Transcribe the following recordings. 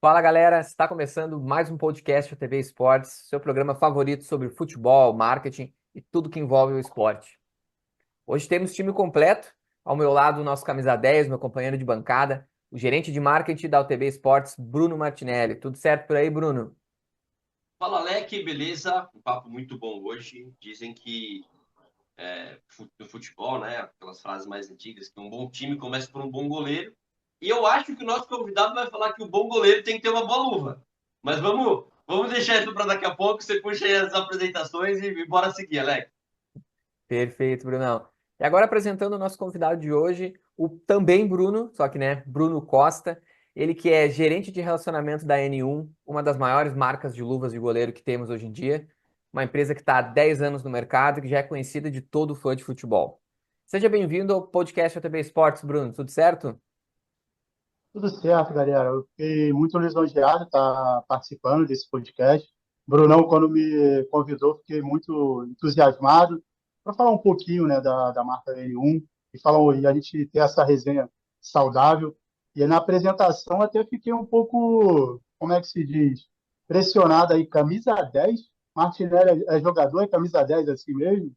Fala galera, está começando mais um podcast da TV Esportes, seu programa favorito sobre futebol, marketing e tudo que envolve o esporte. Hoje temos time completo, ao meu lado o nosso camisa 10, meu companheiro de bancada, o gerente de marketing da UTB Esportes, Bruno Martinelli. Tudo certo por aí, Bruno? Fala, Leque, beleza? Um papo muito bom hoje. Dizem que no futebol, né, aquelas frases mais antigas, que um bom time começa por um bom goleiro. E eu acho que o nosso convidado vai falar que o bom goleiro tem que ter uma boa luva. Mas vamos deixar isso para daqui a pouco. Você puxa aí as apresentações e bora seguir, Alex. Perfeito, Brunão. E agora apresentando o nosso convidado de hoje, o também Bruno, só que né, Bruno Costa, ele que é gerente de relacionamento da N1, uma das maiores marcas de luvas de goleiro que temos hoje em dia, uma empresa que está há 10 anos no mercado e que já é conhecida de todo fã de futebol. Seja bem-vindo ao podcast ATB Esportes, Bruno, tudo certo? Tudo certo, galera. Eu fiquei muito lisonjeado de estar participando desse podcast. Brunão, quando me convidou, fiquei muito entusiasmado para falar um pouquinho, né, da marca N1 e a gente ter essa resenha saudável. E na apresentação até fiquei um pouco, como é que se diz, pressionado aí, camisa 10. Martinelli é jogador, é camisa 10 assim mesmo?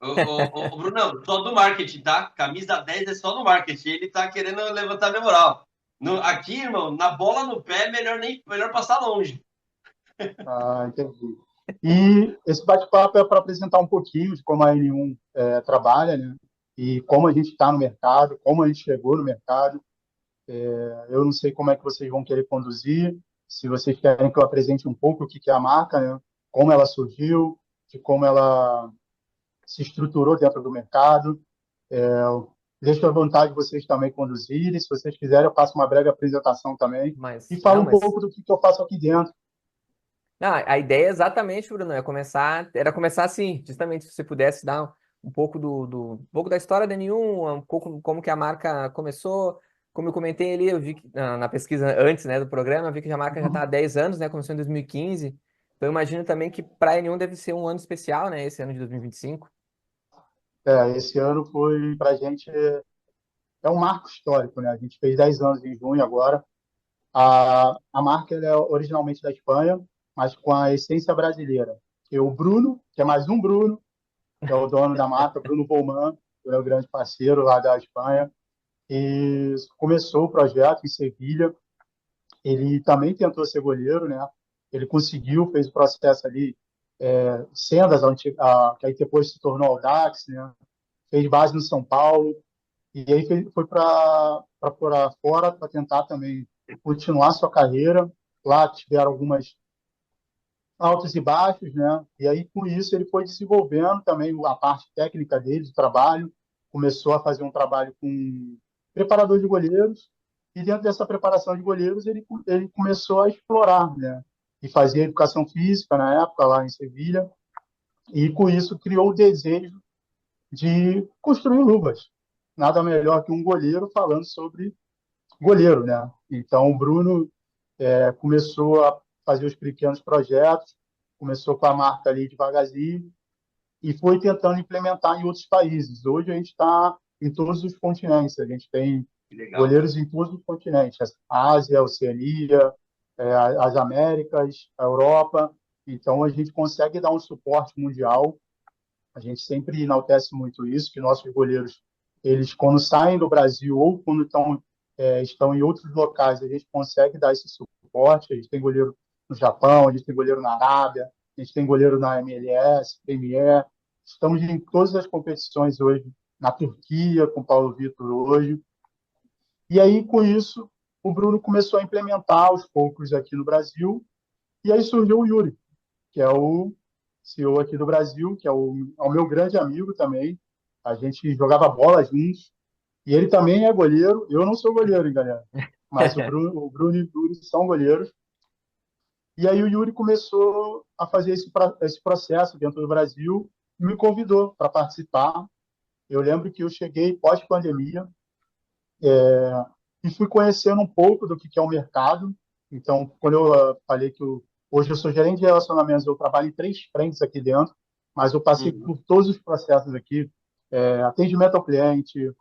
Ô, Brunão, só do marketing, tá? Camisa 10 é só do marketing. Ele tá querendo levantar minha moral. Aqui, irmão, na bola no pé, melhor passar longe. Ah, entendi. E esse bate-papo é para apresentar um pouquinho de como a N1 trabalha, né? E como a gente está no mercado, como a gente chegou no mercado. Eu não sei como é que vocês vão querer conduzir, se vocês querem que eu apresente um pouco o que que é a marca, né? Como ela surgiu, de como ela se estruturou dentro do mercado. Deixo à vontade vocês também conduzirem. Se vocês quiserem, eu faço uma breve apresentação também e Mas, falo não, um mas pouco do que eu faço aqui dentro. não, a ideia é exatamente, Bruno, era começar assim, justamente se você pudesse dar um pouco um pouco da história da N1, um pouco como que a marca começou. Como eu comentei ali, eu vi que na pesquisa antes, né, do programa, eu vi que a marca já está há 10 anos, né, começou em 2015. Então eu imagino também que para a N1 deve ser um ano especial, né, esse ano de 2025. Esse ano foi para a gente um marco histórico, né? A gente fez 10 anos em junho agora. A marca ela é originalmente da Espanha, mas com a essência brasileira. E o Bruno, que é mais um Bruno, que é o dono da marca, Bruno Bolman, ele é o grande parceiro lá da Espanha, e começou o projeto em Sevilha. Ele também tentou ser goleiro, né? Ele conseguiu, fez o processo ali, Sendas, que aí depois se tornou Audax, né? Fez base no São Paulo, e aí foi para fora para tentar também continuar sua carreira. Lá tiveram algumas altos e baixos, né? E aí com isso ele foi desenvolvendo também a parte técnica dele, de trabalho. Começou a fazer um trabalho com preparador de goleiros e dentro dessa preparação de goleiros ele começou a explorar, né? E fazia educação física na época lá em Sevilha e com isso criou o desejo de construir luvas. Nada melhor que um goleiro falando sobre goleiro, né? Então, o Bruno começou a fazer os pequenos projetos, começou com a marca ali devagarzinho e foi tentando implementar em outros países. Hoje a gente está em todos os continentes, a gente tem Que legal, cara. goleiros em todos os continentes, a Ásia, a Oceania, as Américas, a Europa. Então, a gente consegue dar um suporte mundial. A gente sempre enaltece muito isso, que nossos goleiros, eles quando saem do Brasil ou quando estão em outros locais, a gente consegue dar esse suporte. A gente tem goleiro no Japão, a gente tem goleiro na Arábia, a gente tem goleiro na MLS, Premier. Estamos em todas as competições hoje, na Turquia, com o Paulo Vitor hoje. E aí, com isso, o Bruno começou a implementar aos poucos aqui no Brasil, e aí surgiu o Yuri, que é o CEO aqui do Brasil, que é o meu grande amigo também. A gente jogava bola juntos. E ele também é goleiro. Eu não sou goleiro, hein, galera. Mas o Bruno e o Yuri são goleiros. E aí o Yuri começou a fazer esse processo dentro do Brasil e me convidou para participar. Eu lembro que eu cheguei pós-pandemia e fui conhecendo um pouco do que é o mercado. Então, quando eu falei hoje eu sou gerente de relacionamentos, eu trabalho em 3 frentes aqui dentro, mas eu passei Uhum. por todos os processos aqui, atendimento ao cliente,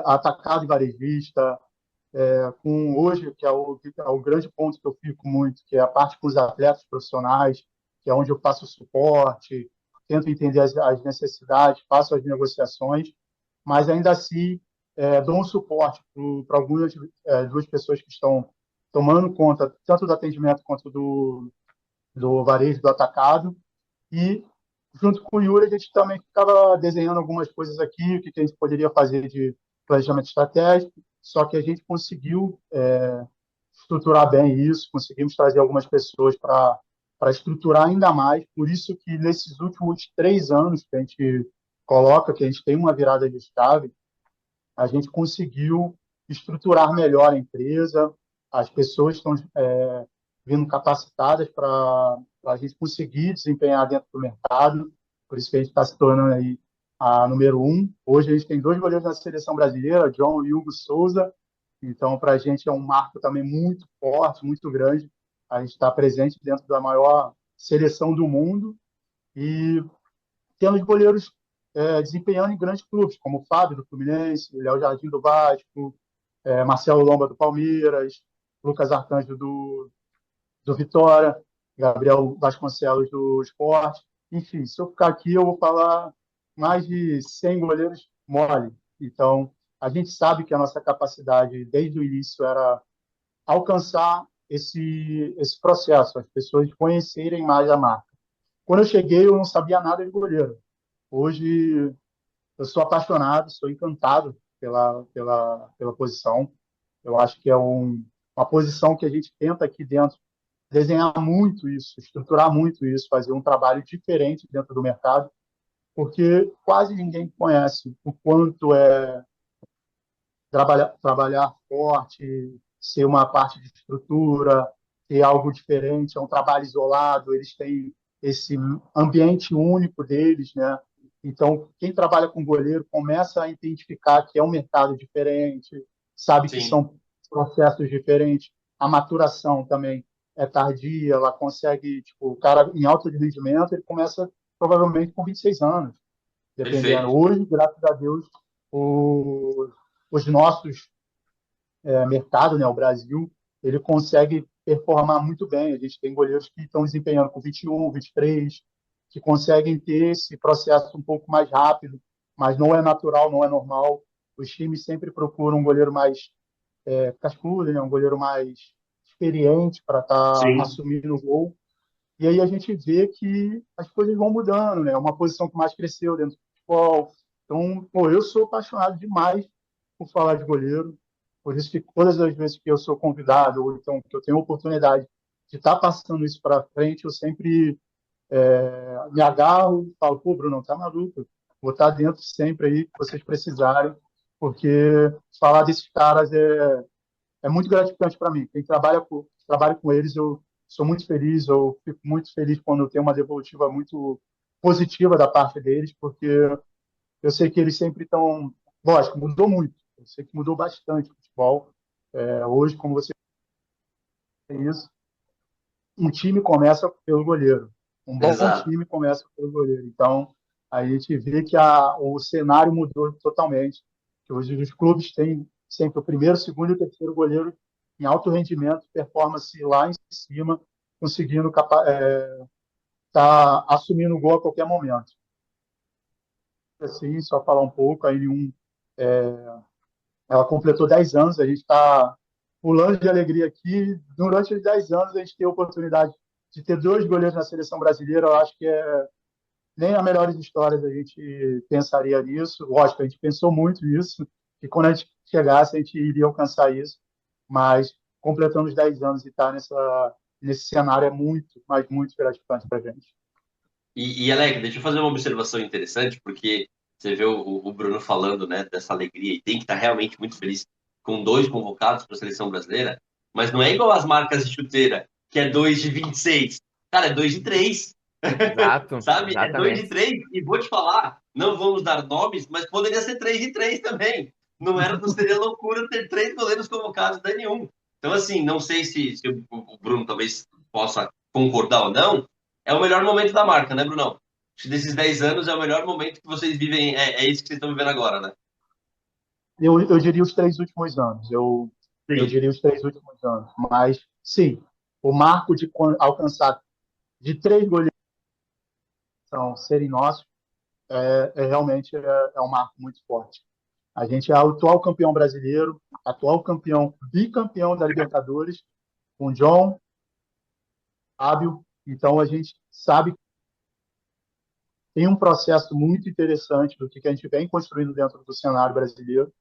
atacado e varejista, com hoje, que é o grande ponto que eu fico muito, que é a parte com os atletas profissionais, que é onde eu faço o suporte, tento entender as necessidades, faço as negociações, mas ainda assim dou um suporte para algumas duas pessoas que estão tomando conta tanto do atendimento quanto do varejo, do atacado, e junto com o Yuri a gente também ficava desenhando algumas coisas aqui, o que a gente poderia fazer de planejamento estratégico, só que a gente conseguiu estruturar bem isso, conseguimos trazer algumas pessoas para estruturar ainda mais, por isso que nesses últimos 3 anos que a gente coloca, que a gente tem uma virada de chave, a gente conseguiu estruturar melhor a empresa, as pessoas estão vindo capacitadas para a gente conseguir desempenhar dentro do mercado, por isso que a gente está se tornando aí a número um. Hoje a gente tem 2 goleiros na seleção brasileira, John e Hugo Souza, então para a gente é um marco também muito forte, muito grande, a gente está presente dentro da maior seleção do mundo e temos goleiros desempenhando em grandes clubes, como o Fábio do Fluminense, Léo Jardim do Vasco, Marcelo Lomba do Palmeiras, Lucas Arcanjo do Vitória, Gabriel Vasconcelos do Sport. Enfim, se eu ficar aqui, eu vou falar mais de 100 goleiros mole. Então, a gente sabe que a nossa capacidade, desde o início, era alcançar esse processo, as pessoas conhecerem mais a marca. Quando eu cheguei, eu não sabia nada de goleiro. Hoje, eu sou apaixonado, sou encantado pela posição. Eu acho que é uma posição que a gente tenta aqui dentro desenhar muito isso, estruturar muito isso, fazer um trabalho diferente dentro do mercado, porque quase ninguém conhece o quanto é trabalhar forte, ser uma parte de estrutura, ter algo diferente, é um trabalho isolado, eles têm esse ambiente único deles, né? Então, quem trabalha com goleiro começa a identificar que é um mercado diferente, sabe que Sim, são processos diferentes, a maturação também é tardia, ela consegue, tipo, o cara em alto de rendimento, ele começa provavelmente com 26 anos, dependendo. perfeito. Hoje, graças a Deus, os, os nossos mercado, né, o Brasil, ele consegue performar muito bem. A gente tem goleiros que estão desempenhando com 21, 23, que conseguem ter esse processo um pouco mais rápido, mas não é natural, não é normal. Os times sempre procuram um goleiro mais cascudo, né, um goleiro mais experiente para estar Sim, assumindo o gol. E aí a gente vê que as coisas vão mudando, né? É uma posição que mais cresceu dentro do futebol. Então, pô, eu sou apaixonado demais por falar de goleiro. Por isso que todas as vezes que eu sou convidado, ou então que eu tenho a oportunidade de estar passando isso para frente, eu sempre me agarro e falo, pô, Bruno, tá maluco? Vou estar dentro sempre aí que vocês precisarem, porque falar desses caras é muito gratificante para mim. Quem trabalha com eles, eu sou muito feliz, eu fico muito feliz quando eu tenho uma devolutiva muito positiva da parte deles, porque eu sei que eles sempre estão. Lógico, mudou muito. Eu sei que mudou bastante o futebol. Hoje, como você tem isso, um time começa pelo goleiro. Um bom exato. time começa pelo goleiro. Então, a gente vê que o cenário mudou totalmente. Que hoje os clubes têm sempre o primeiro, segundo e o terceiro goleiro em alto rendimento, performance lá em cima, conseguindo tá assumindo o gol a qualquer momento. Assim, só falar um pouco, a N1, ela completou 10 anos, a gente está pulando de alegria aqui. Durante os 10 anos, a gente tem a oportunidade de ter 2 goleiros na seleção brasileira. Eu acho que nem as melhores histórias a gente pensaria nisso. Lógico, a gente pensou muito nisso, que quando a gente chegasse, a gente iria alcançar isso. Mas completando os 10 anos e estar nesse cenário é muito, mas muito gratificante para a gente. Alec, deixa eu fazer uma observação interessante, porque você vê o Bruno falando, né, dessa alegria e tem que estar realmente muito feliz com dois convocados para a seleção brasileira, mas não é igual as marcas de chuteira, que é dois de 26. Cara, é dois de três, Exato, sabe? É dois de exatamente. três. E vou te falar, não vamos dar nomes, mas poderia ser três de três também. Não seria loucura ter três goleiros convocados da nenhum. Então, assim, não sei se o Bruno talvez possa concordar ou não, é o melhor momento da marca, né, Brunão? Acho que desses 10 anos é o melhor momento que vocês vivem, é isso que vocês estão vivendo agora, né? Eu diria os 3 últimos anos. Eu eu Sim. diria os 3 últimos anos. Mas, sim, o marco de alcançar de 3 goleiros serem nossos realmente é um marco muito forte. A gente é o atual campeão brasileiro, atual campeão, bicampeão da Libertadores, com o John, Fábio. Então, a gente sabe que tem um processo muito interessante do que a gente vem construindo dentro do cenário brasileiro,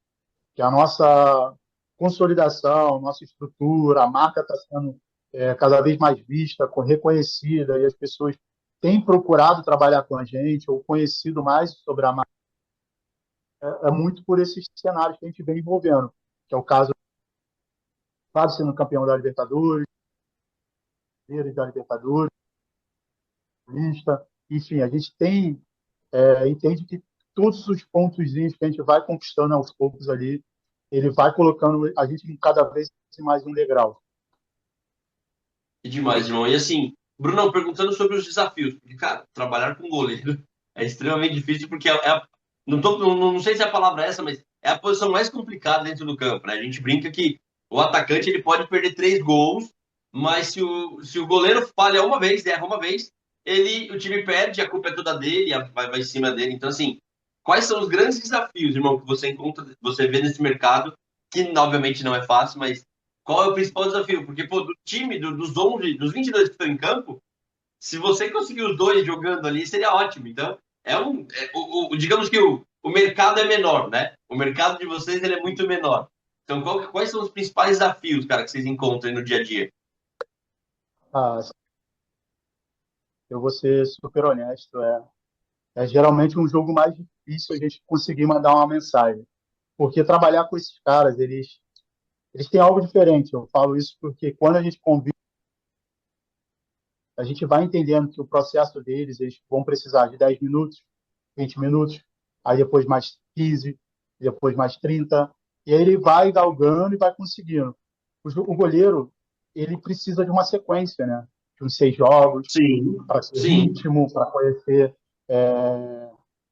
que a nossa consolidação, nossa estrutura, a marca está sendo cada vez mais vista, reconhecida, e as pessoas têm procurado trabalhar com a gente ou conhecido mais sobre a marca. É muito por esses cenários que a gente vem envolvendo, que é o caso do Fábio sendo campeão da Libertadores, da Libertadores, lista. Enfim, a gente entende que todos os pontos que a gente vai conquistando aos poucos ali, ele vai colocando a gente cada vez mais um degrau. Que demais, irmão. E assim, Brunão, perguntando sobre os desafios, porque, cara, trabalhar com goleiro é extremamente difícil, porque não sei se a palavra é essa, mas é a posição mais complicada dentro do campo, né? A gente brinca que o atacante ele pode perder 3 gols, mas se o goleiro falha uma vez, erra uma vez, o time perde, a culpa é toda dele, vai em cima dele. Então, assim, quais são os grandes desafios, irmão, que você encontra, você vê nesse mercado, que obviamente não é fácil, mas qual é o principal desafio? Porque, pô, do time, dos 11, dos 22 que estão em campo, se você conseguir os dois jogando ali, seria ótimo. Então, digamos que o mercado é menor, né? O mercado de vocês ele é muito menor. Então, quais são os principais desafios, cara, que vocês encontram aí no dia a dia? Ah, eu vou ser super honesto, é geralmente um jogo mais difícil a gente conseguir mandar uma mensagem, porque trabalhar com esses caras, eles têm algo diferente. Eu falo isso porque quando a gente convive, a gente vai entendendo que o processo deles, eles vão precisar de 10 minutos, 20 minutos, aí depois mais 15, depois mais 30, e aí ele vai galgando e vai conseguindo. O goleiro, ele precisa de uma sequência, né? De uns 6 jogos, Sim, para ter sim. ritmo, para conhecer.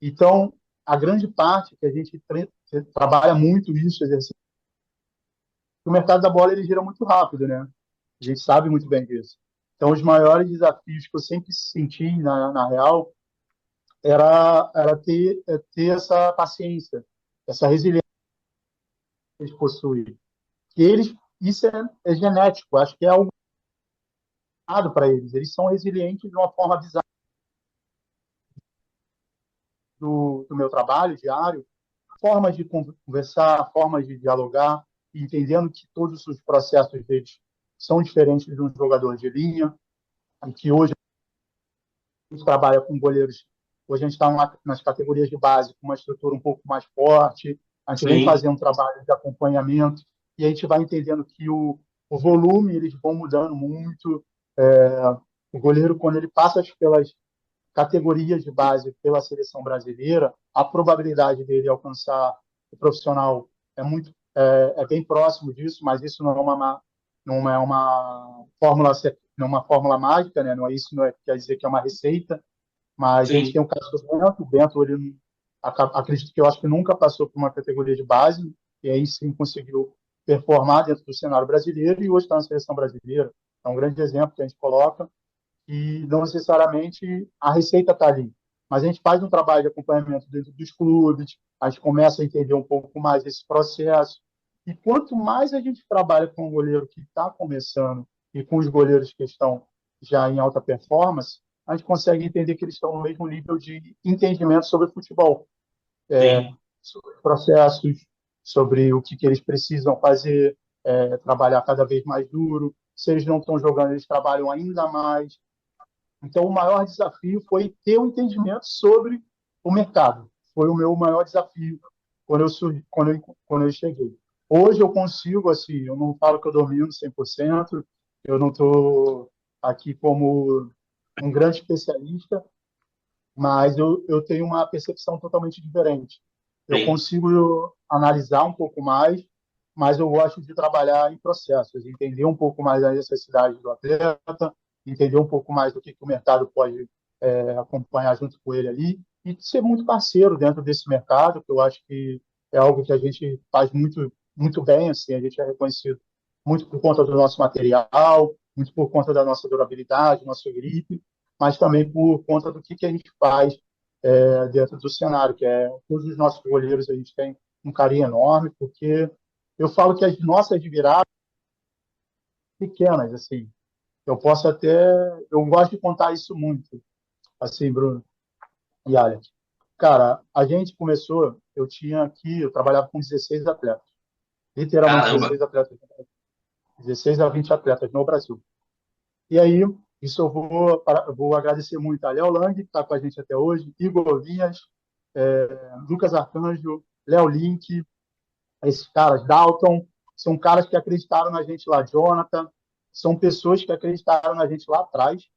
Então, a grande parte que a gente trabalha muito isso, o mercado da bola ele gira muito rápido, né? A gente sabe muito bem disso. Então, os maiores desafios que eu sempre senti na real era ter essa paciência, essa resiliência que eles possuem. Que eles, isso é genético, acho que é algo dado para eles. Eles são resilientes de uma forma bizarra do meu trabalho diário, formas de conversar, formas de dialogar, entendendo que todos os processos deles são diferentes de um jogador de linha, e que hoje a gente trabalha com goleiros, hoje a gente está nas categorias de base com uma estrutura um pouco mais forte, a gente vem Sim. fazendo um trabalho de acompanhamento e a gente vai entendendo que o volume eles vão mudando muito. O goleiro, quando ele passa pelas categorias de base pela seleção brasileira, a probabilidade dele alcançar o profissional é bem próximo disso, mas isso não é uma fórmula mágica, né? Não é isso, não quer dizer que é uma receita, mas a gente Sim. tem o caso do Bento. O Bento, ele, acredito que eu acho que nunca passou por uma categoria de base, e aí sim conseguiu performar dentro do cenário brasileiro e hoje está na seleção brasileira. É um grande exemplo que a gente coloca e não necessariamente a receita está ali. Mas a gente faz um trabalho de acompanhamento dentro dos clubes, a gente começa a entender um pouco mais esse processo. E quanto mais a gente trabalha com o goleiro que está começando e com os goleiros que estão já em alta performance, a gente consegue entender que eles estão no mesmo nível de entendimento sobre futebol, Sim. sobre os processos, sobre o que eles precisam fazer, trabalhar cada vez mais duro. Se eles não estão jogando, eles trabalham ainda mais. Então, o maior desafio foi ter um entendimento sobre o mercado. Foi o meu maior desafio quando eu cheguei. Hoje eu consigo, assim, eu não falo que eu domino 100%, eu não estou aqui como um grande especialista, mas eu tenho uma percepção totalmente diferente. Eu Sim. consigo analisar um pouco mais, mas eu gosto de trabalhar em processos, entender um pouco mais as necessidades do atleta, entender um pouco mais do que o mercado pode acompanhar junto com ele ali e ser muito parceiro dentro desse mercado, que eu acho que é algo que a gente faz muito muito bem, assim, a gente é reconhecido muito por conta do nosso material, muito por conta da nossa durabilidade, nosso gripe, mas também por conta do que a gente faz dentro do cenário, que é todos os nossos goleiros a gente tem um carinho enorme, porque eu falo que as nossas viradas pequenas, assim, eu posso até, eu gosto de contar isso muito, assim, Bruno e Alex. Cara, a gente começou, eu trabalhava com 16 atletas, literalmente Caramba. 16 atletas, 16 a 20 atletas no Brasil. E aí, isso eu vou agradecer muito a Léo Lang, que está com a gente até hoje, Igor Vinhas, Lucas Arcanjo, Léo Link, esses caras, Dalton, são caras que acreditaram na gente lá, Jonathan, são pessoas que acreditaram na gente lá atrás,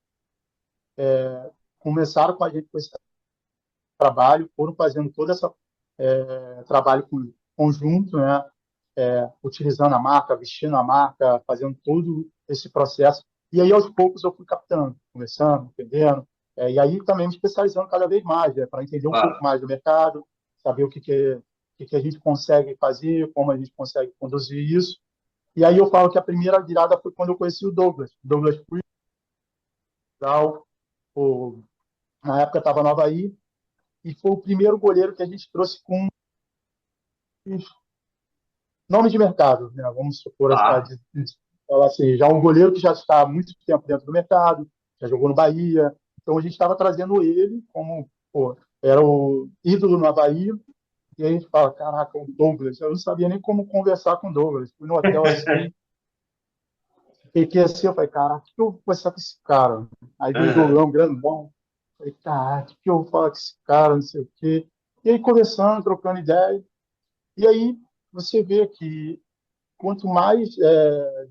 começaram com a gente com esse trabalho, foram fazendo todo esse trabalho conjunto, né? Utilizando a marca, vestindo a marca, fazendo todo esse processo. E aí, aos poucos, eu fui captando, conversando, entendendo, e aí também me especializando cada vez mais, né? Para entender um pouco Claro. mais do mercado, saber o que a gente consegue fazer, como a gente consegue conduzir isso. E aí eu falo que a primeira virada foi quando eu conheci o Douglas Freestyle, na época estava no Havaí, e foi o primeiro goleiro que a gente trouxe com nome de mercado, né? Vamos supor, Tá. falar assim, já um goleiro que já está há muito tempo dentro do mercado, já jogou no Bahia, então a gente estava trazendo ele como, pô, era o ídolo no Havaí, e aí a gente fala, caraca, o Douglas, eu não sabia nem como conversar com o Douglas, fui no hotel assim, fiquei assim, eu falei, caraca, o que eu vou conversar com esse cara? Aí veio o Aham. Douglas, grandão, falei, caraca, o que eu vou falar com esse cara, não sei o quê. E aí conversando, trocando ideia, e aí você vê que quanto mais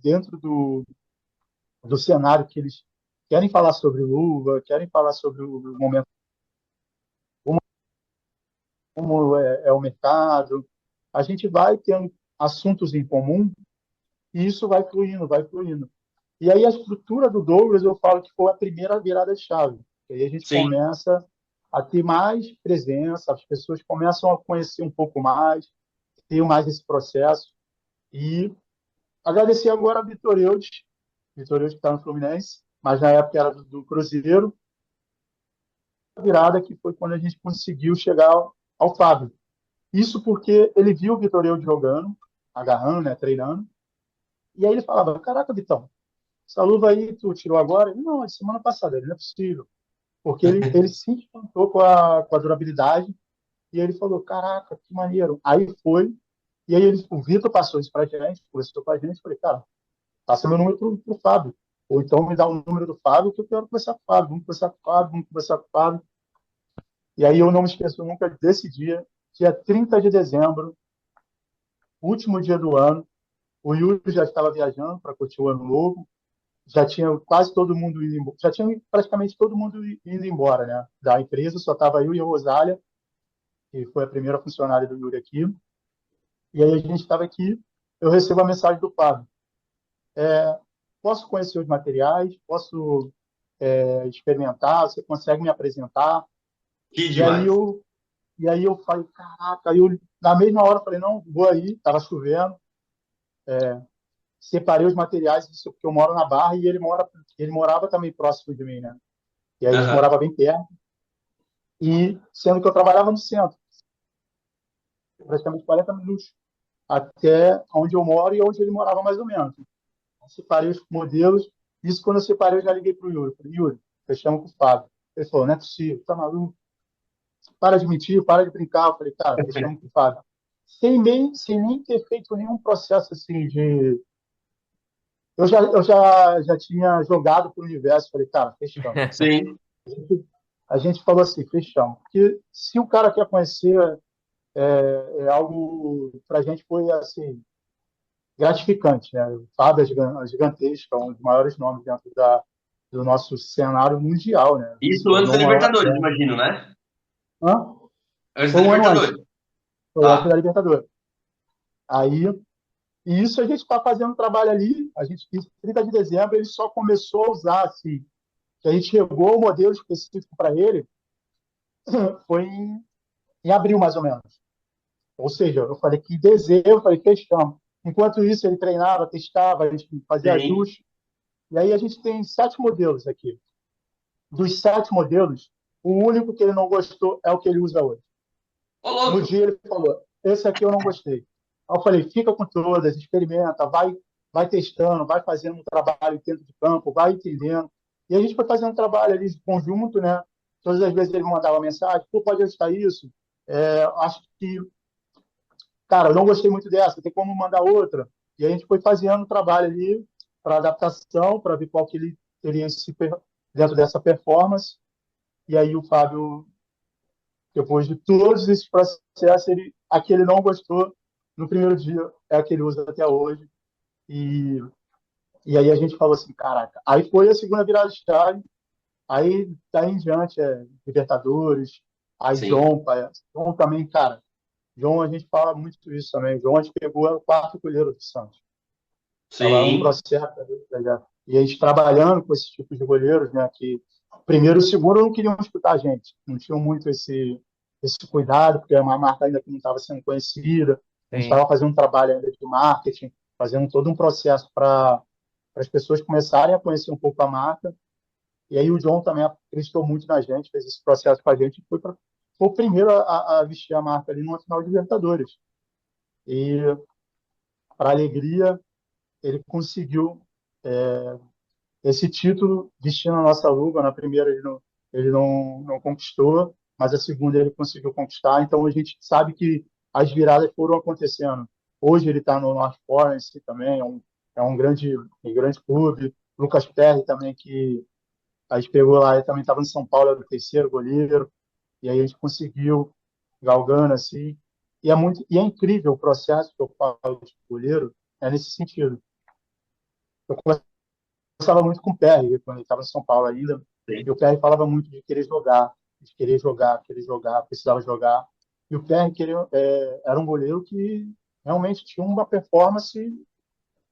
dentro do cenário que eles querem falar sobre o Luva, querem falar sobre o momento, como é o mercado, a gente vai tendo assuntos em comum e isso vai fluindo, vai fluindo. E aí a estrutura do Douglas, eu falo que foi a primeira virada de chave. E aí a gente Sim. começa a ter mais presença, as pessoas começam a conhecer um pouco mais, ter mais esse processo. E agradecer agora a Vitor Eudes que está no Fluminense, mas na época era do Cruzeiro, a virada que foi quando a gente conseguiu chegar ao Fábio. Isso porque ele viu o Vitor Eudes jogando, agarrando, né, treinando, e aí ele falava, caraca, Vitão, essa luva aí tu tirou agora? Ele, não, é semana passada, ele não é possível. Porque ele se encantou com a durabilidade e ele falou, caraca, que maneiro. Aí foi, e aí o Vitor passou isso pra gente, conversou com a gente, falei, cara, passa meu número pro Fábio. Ou então me dá o número do Fábio, que eu quero conversar com o Fábio. Vamos conversar com o Fábio, vamos conversar com o Fábio. E aí eu não me esqueço nunca desse dia 30 de dezembro, último dia do ano. O Yuri já estava viajando para curtir o ano novo. Já tinha quase todo mundo indo embora. Já tinha praticamente todo mundo indo embora, né? Da empresa, só estava eu e a Rosália, que foi a primeira funcionária do Yuri aqui. E aí a gente estava aqui, eu recebo a mensagem do Fábio. Posso conhecer os materiais? Posso experimentar? Você consegue me apresentar? Que E aí demais. eu, e aí eu falei, caraca, aí eu, na mesma hora, eu falei, não, vou aí, estava chovendo, separei os materiais, isso porque eu moro na Barra e ele morava também próximo de mim, né? E aí a gente Aham. morava bem perto, e sendo que eu trabalhava no centro, praticamente 40 minutos, até onde eu moro e onde ele morava mais ou menos. Separei os modelos, isso quando eu separei, eu já liguei para o Yuri, falei, Yuri, fechamos com o Fábio. Ele falou, não é possível, tá maluco? Para de mentir, para de brincar. Eu falei, cara, fechamos com o Fábio. Sem nem ter feito nenhum processo assim de. Já tinha jogado para o universo. Falei, cara, fechamos. Sim. A gente falou assim, fechamos. Porque se o cara quer conhecer, é algo para a gente foi assim gratificante, né? O Fábio é gigantesco, é um dos maiores nomes dentro do nosso cenário mundial, né? Se Isso antes tornou da o maior Libertadores, atleta. imagino, né? Hã? Antes Foi da um ano antes, Libertadores. foi antes da Tá. Libertadores. Aí e isso a gente está fazendo trabalho ali, a gente, 30 de dezembro, ele só começou a usar, assim, que a gente chegou o modelo específico para ele, foi em abril, mais ou menos. Ou seja, eu falei que desejo, eu falei, fechamos. Enquanto isso, ele treinava, testava, a gente fazia Sim. ajustes. E aí a gente tem 7 modelos aqui. Dos 7 modelos, o único que ele não gostou é o que ele usa hoje. Ô, No louco. dia ele falou, esse aqui eu não gostei. Aí eu falei, fica com todas, experimenta, vai testando, vai fazendo um trabalho dentro de campo, vai entendendo. E a gente foi fazendo um trabalho ali de conjunto, né? Todas as vezes ele me mandava mensagem, pô, pode ajustar isso? Acho que, cara, eu não gostei muito dessa, tem como mandar outra? E a gente foi fazendo um trabalho ali para adaptação, para ver qual que ele teria dentro dessa performance. E aí o Fábio, depois de todos esses processos, a que ele não gostou no primeiro dia é a que ele usa até hoje. E, e aí a gente falou assim, caraca. Aí foi a segunda virada de chave. Aí daí em diante Libertadores, aí Sim. John também, cara. John, a gente fala muito isso também. John, a gente pegou o quarto goleiro do Santos. Estava um Sim. processo, né? E a gente trabalhando com esses tipos de goleiros, né? Que primeiro e segundo não queriam escutar a gente, não tinham muito esse cuidado, porque é uma marca ainda que não estava sendo conhecida. A gente Sim. estava fazendo um trabalho ainda de marketing, fazendo todo um processo para as pessoas começarem a conhecer um pouco a marca. E aí o John também acreditou muito na gente, fez esse processo com a gente, e foi o primeiro a vestir a marca ali numa final de Libertadores. E, para alegria, ele conseguiu esse título vestindo a nossa luva. Na primeira ele não conquistou, mas a segunda ele conseguiu conquistar. Então a gente sabe que as viradas foram acontecendo. Hoje ele está no North Forest também, é um grande clube. Lucas Perry também, que a gente pegou lá, ele também estava no São Paulo, era o terceiro goleiro, e aí a gente conseguiu, galgando assim. E é incrível o processo que eu falo de goleiro, é nesse sentido. Eu conversava muito com o Perry, quando ele estava em São Paulo ainda, e Sim. o Perry falava muito de querer jogar, precisava jogar. E o Perry era um goleiro que realmente tinha uma performance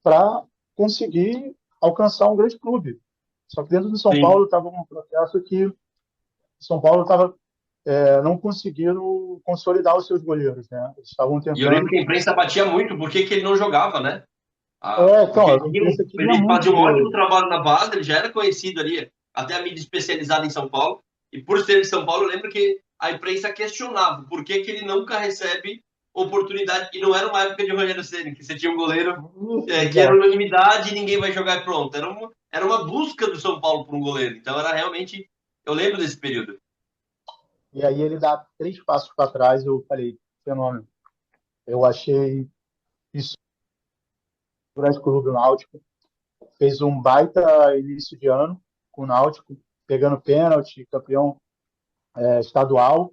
para conseguir alcançar um grande clube. Só que dentro do São Sim. Paulo estava um processo que o São Paulo estava não conseguindo consolidar os seus goleiros, né? Eles estavam E eu lembro tentando. que a imprensa batia muito porque que ele não jogava, né? Ah, Então, porque a imprensa queria ele muito fazia um ver ótimo ele. trabalho na base, ele já era conhecido ali, até a mídia especializada em São Paulo. E por ser de São Paulo, eu lembro que a imprensa questionava por que, que ele nunca recebe oportunidade. E não era uma época de Rogério Ceni que você tinha um goleiro que era Exato. unanimidade e ninguém vai jogar e pronto. Era uma busca do São Paulo por um goleiro. Então era realmente. Eu lembro desse período. E aí ele dá 3 passos para trás, eu falei, fenômeno. Eu achei isso durante o Clube do Náutico. Fez um baita início de ano com o Náutico, pegando pênalti, campeão estadual,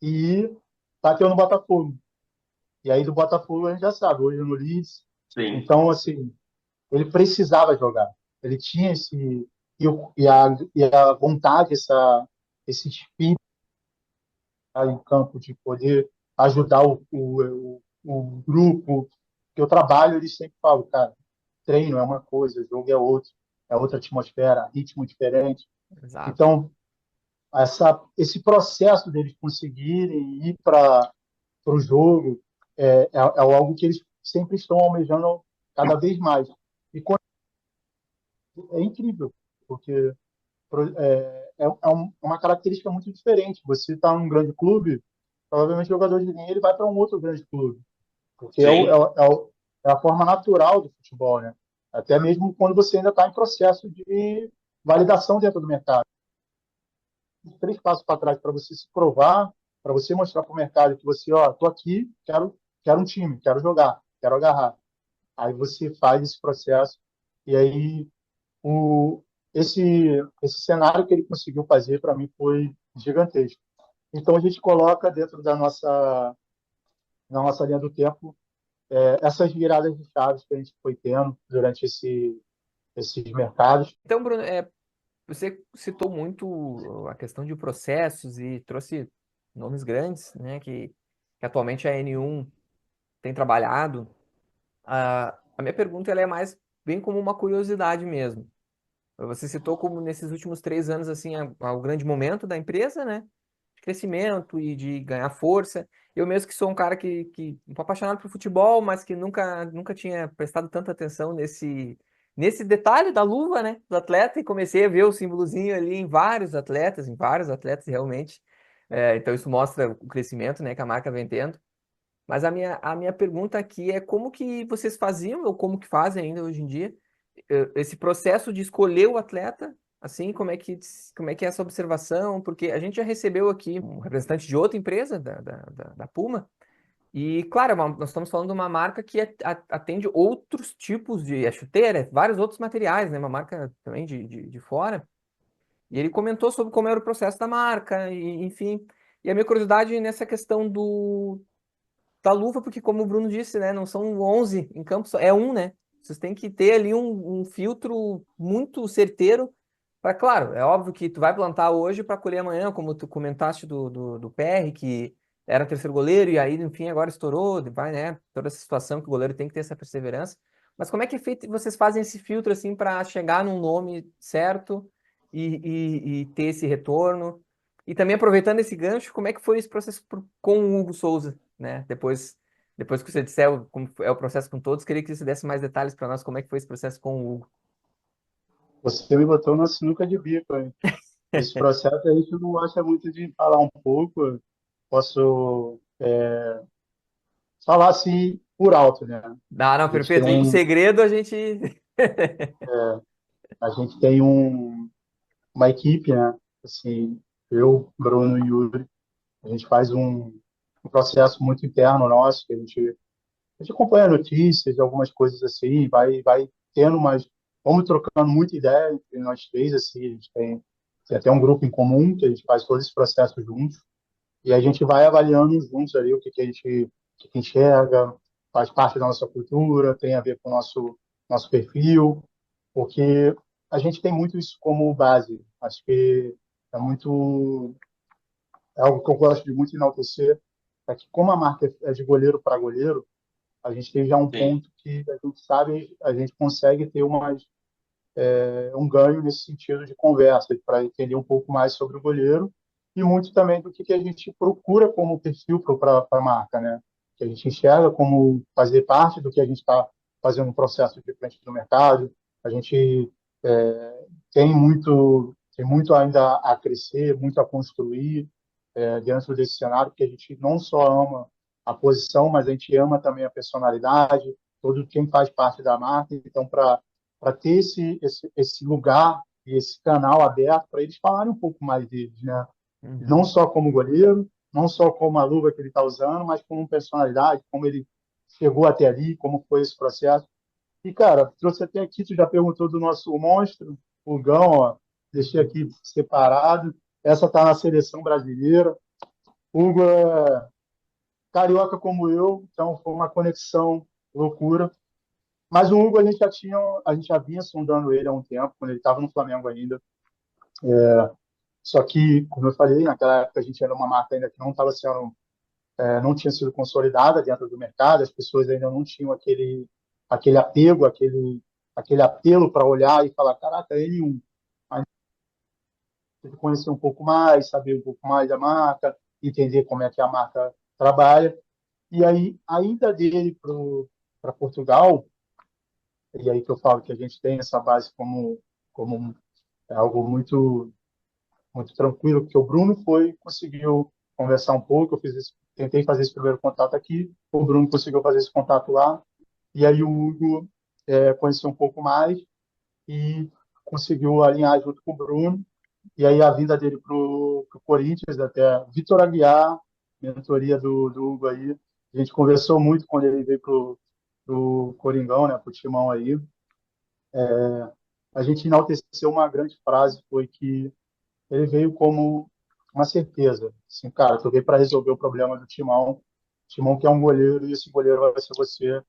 e bateu no Botafogo. E aí do Botafogo a gente já sabe, hoje no Leeds. Sim, Então, assim, ele precisava jogar. Ele tinha e a vontade, esse espírito aí em campo de poder ajudar o grupo. Que eu trabalho, eles sempre falam, cara, treino é uma coisa, jogo é outra atmosfera, ritmo diferente. Exato. Então, esse processo deles conseguirem ir para o jogo é algo que eles sempre estão almejando cada vez mais. E é incrível, porque uma característica muito diferente. Você está num grande clube, provavelmente o jogador de linha ele vai para um outro grande clube, porque sim, é a forma natural do futebol, né? Até mesmo quando você ainda está em processo de validação dentro do mercado. 3 passos para trás para você se provar, para você mostrar para o mercado que você, ó, tô aqui, quero um time, quero jogar, quero agarrar. Aí você faz esse processo e aí o, esse, esse cenário que ele conseguiu fazer para mim foi gigantesco. Então a gente coloca dentro da nossa linha do tempo essas viradas de chaves que a gente foi tendo durante esses mercados. Então, Bruno, você citou muito a questão de processos e trouxe nomes grandes, né, que atualmente a N1 tem trabalhado. A minha pergunta ela é mais bem como uma curiosidade mesmo. Você citou como nesses últimos 3 anos assim o grande momento da empresa, né? crescimento e de ganhar força. Eu mesmo que sou um cara apaixonado por futebol, mas que nunca tinha prestado tanta atenção nesse detalhe da luva, né, do atleta, e comecei a ver o símbolozinho ali em vários atletas realmente. Então isso mostra o crescimento, né, que a marca vem tendo. Mas a minha pergunta aqui é como que vocês faziam, ou como que fazem ainda hoje em dia, esse processo de escolher o atleta, assim, como é que é essa observação? Porque a gente já recebeu aqui um representante de outra empresa, da Puma, e, claro, nós estamos falando de uma marca que atende outros tipos de chuteira, vários outros materiais, né? Uma marca também de fora. E ele comentou sobre como era o processo da marca, e, enfim. E a minha curiosidade nessa questão da luva, porque como o Bruno disse, né, não são 11 em campo, é um, né? Vocês têm que ter ali um filtro muito certeiro para, claro, é óbvio que tu vai plantar hoje para colher amanhã, como tu comentaste do PR, que era terceiro goleiro e aí, enfim, agora estourou, vai, né? Toda essa situação que o goleiro tem que ter essa perseverança. Mas como é que é feito, vocês fazem esse filtro assim para chegar num nome certo e ter esse retorno? E também aproveitando esse gancho, como é que foi esse processo com o Hugo Souza, né? Depois que você disser como é o processo com todos, queria que você desse mais detalhes para nós como é que foi esse processo com o Hugo. Você me botou na sinuca de bico, hein? Esse processo a gente não gosta muito de falar um pouco. Posso falar assim por alto, né? Não, não, A gente perfeito. O tem, segredo a gente. a gente tem uma equipe, né? Assim, eu, Bruno e Yuri, a gente faz um processo muito interno nosso, que a gente acompanha notícias, algumas coisas assim, vai tendo umas. Vamos trocando muita ideia entre nós três, assim, a gente tem até um grupo em comum, que a gente faz todo esse processo juntos, e a gente vai avaliando juntos ali o que enxerga, faz parte da nossa cultura, tem a ver com o nosso perfil, porque a gente tem muito isso como base. Acho que é muito é algo que eu gosto de muito enaltecer, é que como a marca é de goleiro para goleiro, a gente tem já um Sim, ponto que a gente sabe, a gente consegue ter um ganho nesse sentido de conversa, para entender um pouco mais sobre o goleiro e muito também do que a gente procura como perfil para a marca, né? Que a gente enxerga como fazer parte do que a gente está fazendo um processo de frente no mercado. A gente tem muito ainda a crescer, muito a construir dentro desse cenário, porque a gente não só ama a posição, mas a gente ama também a personalidade, todo quem faz parte da marca. Então, para ter esse lugar e esse canal aberto para eles falarem um pouco mais deles, né? Não Uhum. só como goleiro, não só como a luva que ele está usando, mas como personalidade, como ele chegou até ali, como foi esse processo. E, cara, trouxe até aqui, tu já perguntou do nosso monstro, o Gão, ó, deixei aqui separado. Essa tá na seleção brasileira. Hugo é carioca como eu, então foi uma conexão loucura. Mas o Hugo a gente já vinha sondando ele há um tempo, quando ele estava no Flamengo ainda. Só que, como eu falei, naquela época a gente era uma marca ainda que não tinha sido consolidada dentro do mercado, as pessoas ainda não tinham aquele apego, aquele apelo para olhar e falar, caraca, ele tem que conhecer um pouco mais, saber um pouco mais da marca, entender como é que a marca trabalha. E aí, a ida dele para Portugal, e aí que eu falo que a gente tem essa base como é algo muito, muito tranquilo, porque o Bruno conseguiu conversar um pouco, tentei fazer esse primeiro contato aqui, o Bruno conseguiu fazer esse contato lá, e aí o Hugo conheceu um pouco mais e conseguiu alinhar junto com o Bruno. E aí a vinda dele para o Corinthians, até Vitor Aguiar, mentoria do Hugo aí. A gente conversou muito quando ele veio para o Coringão, né, para o Timão aí. A gente enalteceu uma grande frase, foi que ele veio como uma certeza. Assim, cara, tu veio para resolver o problema do Timão. O Timão que é um goleiro e esse goleiro vai ser você.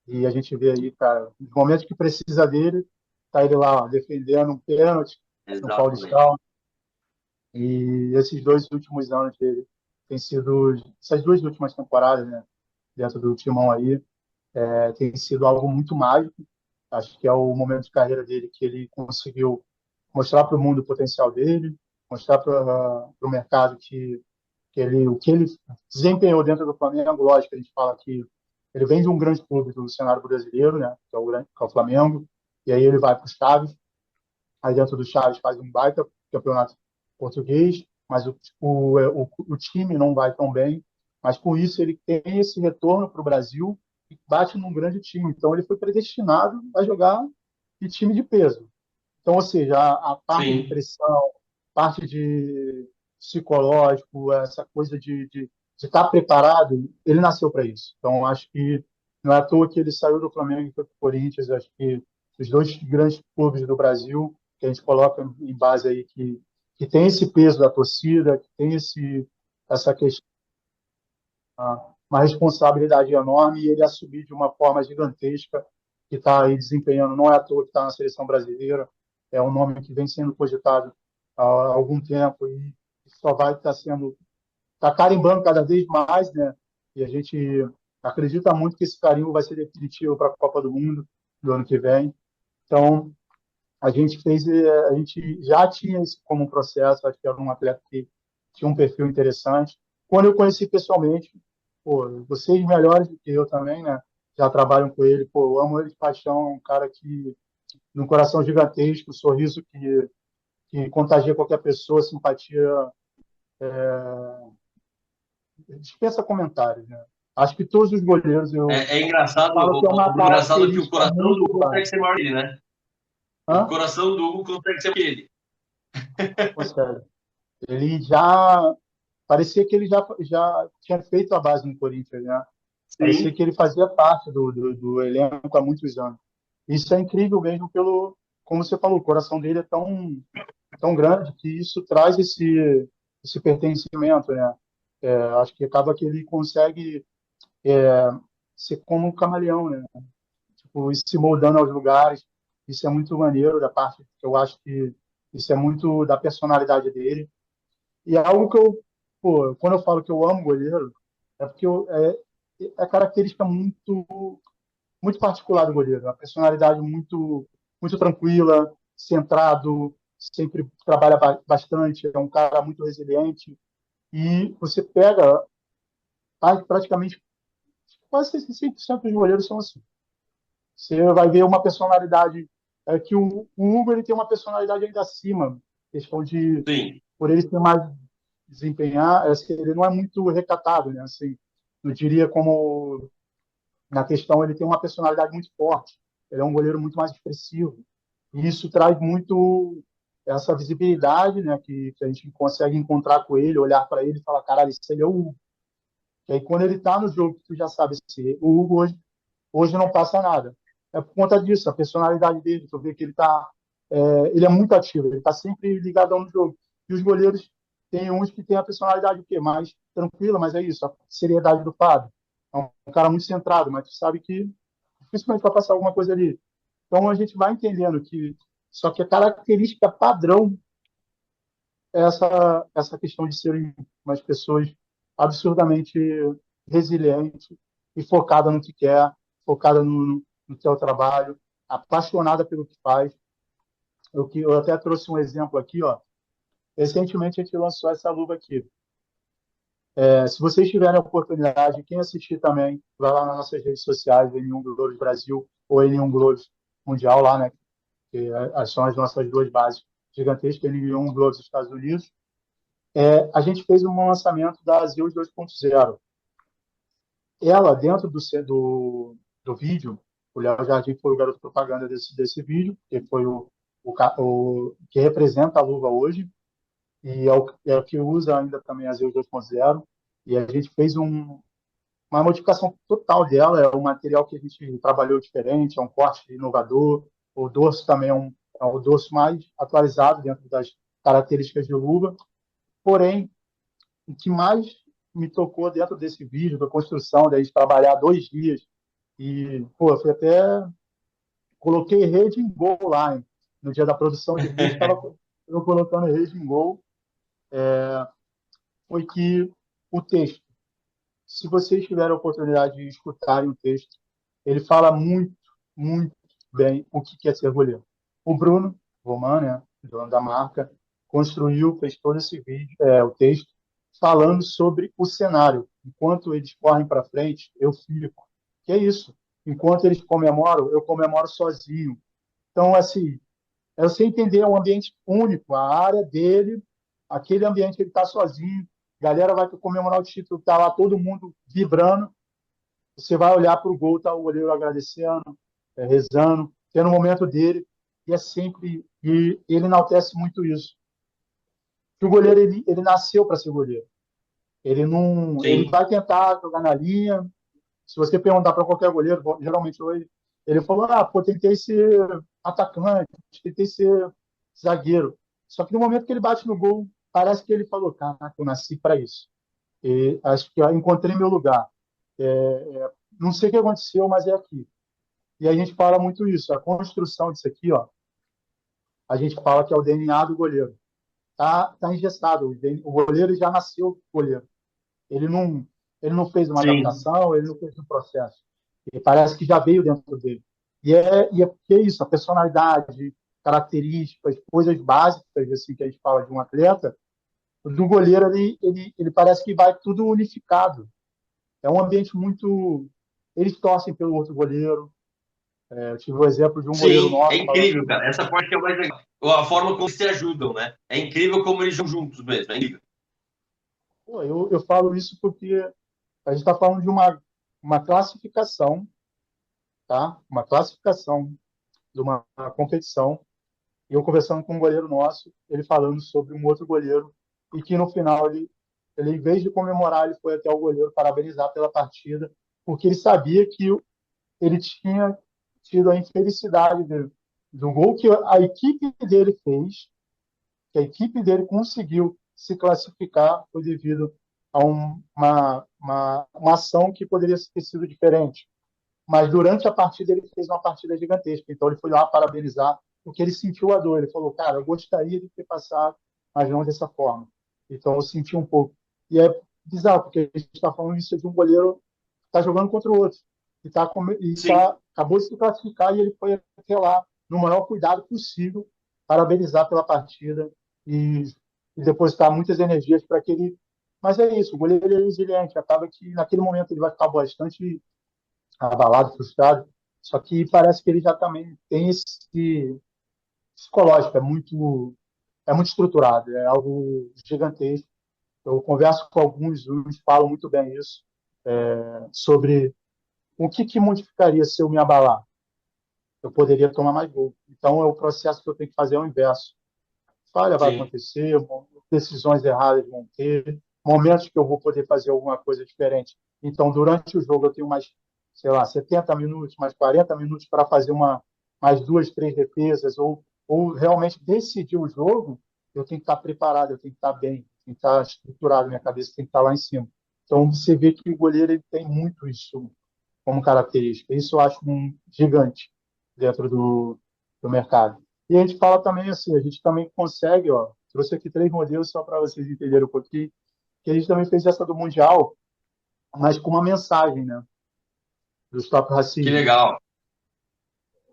E a gente vê aí, cara, nos momentos que precisa dele, tá ele lá ó, defendendo um pênalti no exatamente. Paulistão. E esses 2 últimos anos dele tem sido, essas 2 últimas temporadas, né, dentro do Timão aí, tem sido algo muito mágico. Acho que é o momento de carreira dele que ele conseguiu mostrar para o mundo o potencial dele, mostrar para o mercado o que ele desempenhou dentro do Flamengo. Lógico, a gente fala que ele vem de um grande clube do cenário brasileiro, né, que é o Flamengo, e aí ele vai para o Chaves, aí dentro do Chaves faz um baita campeonato português, mas o time não vai tão bem, mas com isso ele tem esse retorno para o Brasil e bate num grande time. Então ele foi predestinado a jogar de time de peso. Então, ou seja, a parte de Sim, pressão, parte de psicológico, essa coisa de estar preparado, ele nasceu para isso. Então, acho que não é à toa que ele saiu do Flamengo e foi para o Corinthians. Acho que os dois grandes clubes do Brasil, que a gente coloca em base aí, que tem esse peso da torcida, que tem essa questão, uma responsabilidade enorme, e ele assumir de uma forma gigantesca, que está aí desempenhando, não é à toa que está na seleção brasileira, é um nome que vem sendo cogitado há algum tempo e só vai estar sendo, está carimbando cada vez mais, né? E a gente acredita muito que esse carimbo vai ser definitivo para a Copa do Mundo do ano que vem. Então, a gente já tinha isso como um processo, acho que era um atleta que tinha um perfil interessante. Quando eu conheci pessoalmente, pô, vocês melhores do que eu também, né? Já trabalham com ele, pô, eu amo ele de paixão, é um cara que, num coração gigantesco, um sorriso que contagia qualquer pessoa, simpatia, dispensa comentários, né? Acho que todos os goleiros, é eu engraçado, falo que é uma Bruno, engraçado que o característica coração do muito Hugo clara. consegue ser maior que ele, né? O Hã? coração do Hugo consegue ser maior que ele. Consegue. Ele já parecia que ele já tinha feito a base no Corinthians, né? Parecia Sim, que ele fazia parte do elenco há muitos anos. Isso é incrível mesmo como você falou, o coração dele é tão grande que isso traz esse pertencimento, né? Acho que acaba que ele consegue ser como um camaleão, né? Tipo, ir se moldando aos lugares. Isso é muito maneiro da parte que eu acho que isso é muito da personalidade dele. E é algo que pô, quando eu falo que eu amo goleiro, é porque é característica muito particular do goleiro, uma personalidade muito tranquila, centrado, sempre trabalha bastante, é um cara muito resiliente e você pega praticamente quase 100% dos goleiros são assim. Você vai ver uma personalidade que o Hugo ele tem uma personalidade ainda acima, questão de sim. por ele ser mais desempenhar, assim, ele não é muito recatado, né? Assim, eu diria como na questão ele tem uma personalidade muito forte, ele é um goleiro muito mais expressivo e isso traz muito essa visibilidade, né? Que a gente consegue encontrar com ele, olhar para ele e falar, caralho, esse ele é o Hugo. E aí quando ele está no jogo, tu já sabe se o Hugo hoje não passa nada. É por conta disso, a personalidade dele, tu vê que ele é muito ativo, ele está sempre ligadão no jogo. E os goleiros tem uns que têm a personalidade o quê? Mais tranquila, mas é isso, a seriedade do Fábio. É um cara muito centrado, mas tu sabe que dificilmente vai passar alguma coisa ali. Então a gente vai entendendo que só que a característica padrão é essa questão de serem umas pessoas absurdamente resilientes e focada no que quer, focada no seu trabalho, apaixonada pelo que faz. Eu até trouxe um exemplo aqui, ó. Recentemente a gente lançou essa luva aqui. Se vocês tiverem a oportunidade, quem assistir também, vai lá nas nossas redes sociais, N1 Globo Brasil ou N1 Globo Mundial lá, né? Que são as nossas duas bases gigantescas, N1 Globo dos Estados Unidos. A gente fez um lançamento da Zeus 2.0. Ela, dentro do vídeo, o Léo Jardim foi o garoto propaganda desse vídeo, que foi o que representa a luva hoje, e é o que usa ainda também a Zeus 2.0. E a gente fez uma modificação total dela, é um material que a gente trabalhou diferente, é um corte inovador, o dorso também é o dorso mais atualizado dentro das características de luva, porém, o que mais me tocou dentro desse vídeo, da construção, da gente trabalhar 2 dias, e, pô, foi até. Coloquei rede em gol lá, hein? No dia da produção de vídeo, estava eu colocando rede em gol. Foi que o texto, se vocês tiverem a oportunidade de escutarem o texto, ele fala muito bem o que é ser goleiro. O Bruno Roman, né, dono da marca, construiu, fez todo esse vídeo, o texto, falando sobre o cenário. Enquanto eles correm para frente, eu fico. Que é isso. Enquanto eles comemoram, eu comemoro sozinho. Então, assim, é você entender um ambiente único, a área dele, aquele ambiente que ele está sozinho, a galera vai comemorar o título, está lá todo mundo vibrando, você vai olhar para o gol, está o goleiro agradecendo, rezando, tendo o momento dele, e é sempre, e ele enaltece muito isso. Que o goleiro, ele nasceu para ser goleiro. Ele não, ele Sim, vai tentar jogar na linha. Se você perguntar para qualquer goleiro, geralmente hoje, ele falou: ah, pô, tentei ser atacante, tentei ser zagueiro. Só que no momento que ele bate no gol, parece que ele falou: caraca, eu nasci para isso. E acho que eu encontrei meu lugar. Não sei o que aconteceu, mas é aqui. E a gente fala muito isso. A construção disso aqui, ó, a gente fala que é o DNA do goleiro. Tá engessado. O goleiro já nasceu goleiro. Ele não, ele não fez uma sim, adaptação, ele não fez um processo. Ele parece que já veio dentro dele. E é porque é isso, a personalidade, características, coisas básicas assim que a gente fala de um atleta, do goleiro ele parece que vai tudo unificado. É um ambiente muito. Eles torcem pelo outro goleiro. Eu tive o exemplo de um goleiro sim. É nosso falando. incrível, cara. Essa parte é o mais legal. A forma como se ajudam, né? É incrível como eles vão juntos mesmo. É incrível. Pô, eu falo isso porque a gente está falando de uma classificação, tá? Uma classificação de uma competição. E eu conversando com um goleiro nosso, ele falando sobre um outro goleiro, e que no final em vez de comemorar, ele foi até o goleiro parabenizar pela partida, porque ele sabia que ele tinha tido a infelicidade do gol que a equipe dele fez, que a equipe dele conseguiu se classificar, foi devido a uma ação que poderia ter sido diferente. Mas durante a partida ele fez uma partida gigantesca. Então ele foi lá parabenizar, porque ele sentiu a dor. Ele falou: cara, eu gostaria de ter passado, mas não dessa forma. Então eu senti um pouco. E é bizarro, porque a gente está falando isso de um goleiro que está jogando contra o outro. Sim, Acabou de se classificar e ele foi até lá, no maior cuidado possível, parabenizar pela partida e, e depositar muitas energias para que ele. Mas é isso, o goleiro é resiliente. Acaba que naquele momento ele vai ficar bastante abalado, frustrado. Só que parece que ele já também tem esse psicológico, é muito estruturado, é algo gigantesco. Eu converso com alguns, uns falam muito bem isso, sobre o que modificaria se eu me abalar. Eu poderia tomar mais gol. Então, é o processo que eu tenho que fazer é o inverso. Falha vai sim. acontecer, decisões erradas vão ter, momentos que eu vou poder fazer alguma coisa diferente. Então, durante o jogo, eu tenho mais, sei lá, 70 minutos, mais 40 minutos para fazer mais duas, três defesas, ou realmente decidir o jogo, eu tenho que estar preparado, eu tenho que estar bem, tenho que estar estruturado, minha cabeça tem que estar lá em cima. Então, você vê que o goleiro ele tem muito isso como característica. Isso eu acho um gigante dentro do mercado. E a gente fala também assim, a gente também consegue, ó, trouxe aqui três modelos só para vocês entenderem um pouquinho, que a gente também fez essa do Mundial, mas com uma mensagem, né, do Stop Que Racismo. legal.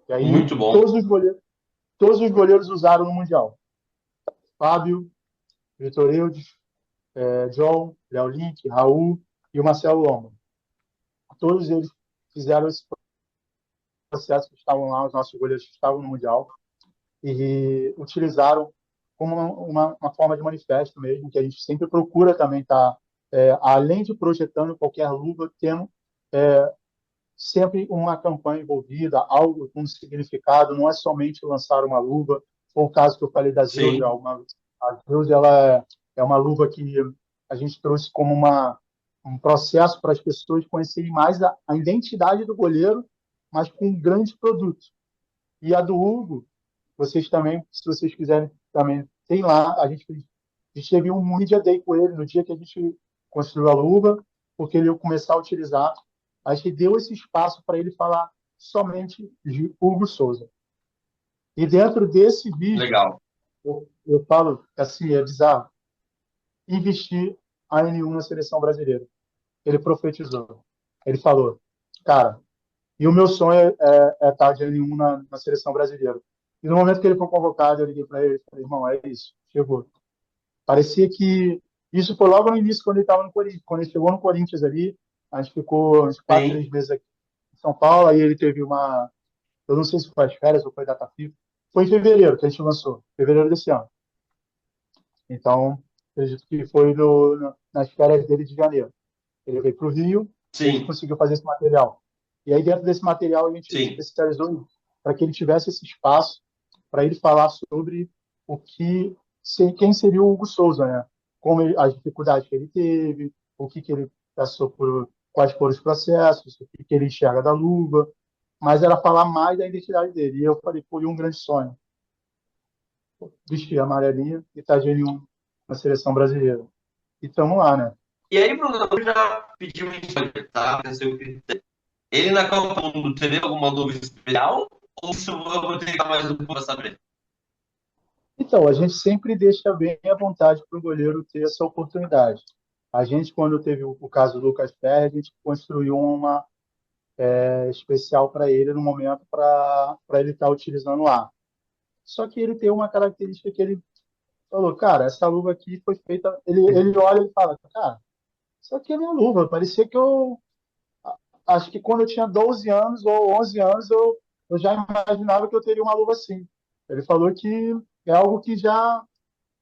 E aí Muito bom. todos os goleiros usaram no Mundial. Fábio, Vitor Eudes, John, Léo Link, Raul e o Marcelo Lomba. Todos eles fizeram esse processo que estavam lá, os nossos goleiros que estavam no Mundial, e utilizaram como uma forma de manifesto mesmo, que a gente sempre procura também estar, além de projetando qualquer luva, tendo sempre uma campanha envolvida, algo com significado, não é somente lançar uma luva, ou o caso que eu falei da Zeus, Sim, a Zeus é uma luva que a gente trouxe como um processo para as pessoas conhecerem mais a identidade do goleiro, mas com um grande produto. E a do Hugo, vocês também, se vocês quiserem, também tem lá. A gente teve um Media Day com ele no dia que a gente construiu a luva, porque ele ia começar a utilizar. A gente deu esse espaço para ele falar somente de Hugo Souza. E dentro desse vídeo, legal. eu falo assim, é bizarro, investir a N1 na seleção brasileira. Ele profetizou. Ele falou, cara, e o meu sonho é estar de N1 na seleção brasileira. E no momento que ele foi convocado, eu liguei para ele e falei, irmão, é isso. Chegou. Parecia que isso foi logo no início, quando ele estava no Corinthians. Quando ele chegou no Corinthians ali, a gente ficou uns 4, 3 Sim, meses aqui em São Paulo, aí ele teve uma. Eu não sei se foi as férias ou foi data FIFA. Foi em fevereiro que a gente lançou, fevereiro desse ano. Então, acredito que foi nas férias dele de janeiro. Ele veio para o Rio e a gente sim, conseguiu fazer esse material. E aí, dentro desse material, a gente sim, especializou para que ele tivesse esse espaço para ele falar sobre o que, quem seria o Hugo Souza, né? As dificuldades que ele teve, o que ele passou por, quais foram os processos, o que ele enxerga da luva, mas era falar mais da identidade dele. E eu falei, foi um grande sonho, vestir a amarelinha e estar de N1 na seleção brasileira. E estamos lá, né? E aí, Bruno, eu já pedi um spoiler, tá? Seu critério. Ele na Copa do Mundo teria alguma luva especial? Ou isso eu vou ter que dar mais um pouco pra saber? Então, a gente sempre deixa bem à vontade para o goleiro ter essa oportunidade. A gente, quando teve o caso do Lucas Perry, a gente construiu uma especial para ele no momento para ele estar utilizando lá. Só que ele tem uma característica que ele falou, cara, essa luva aqui foi feita. Ele olha e fala, cara, isso aqui é minha luva. Parecia que eu. Acho que quando eu tinha 12 anos ou 11 anos, eu já imaginava que eu teria uma luva assim. Ele falou que é algo que já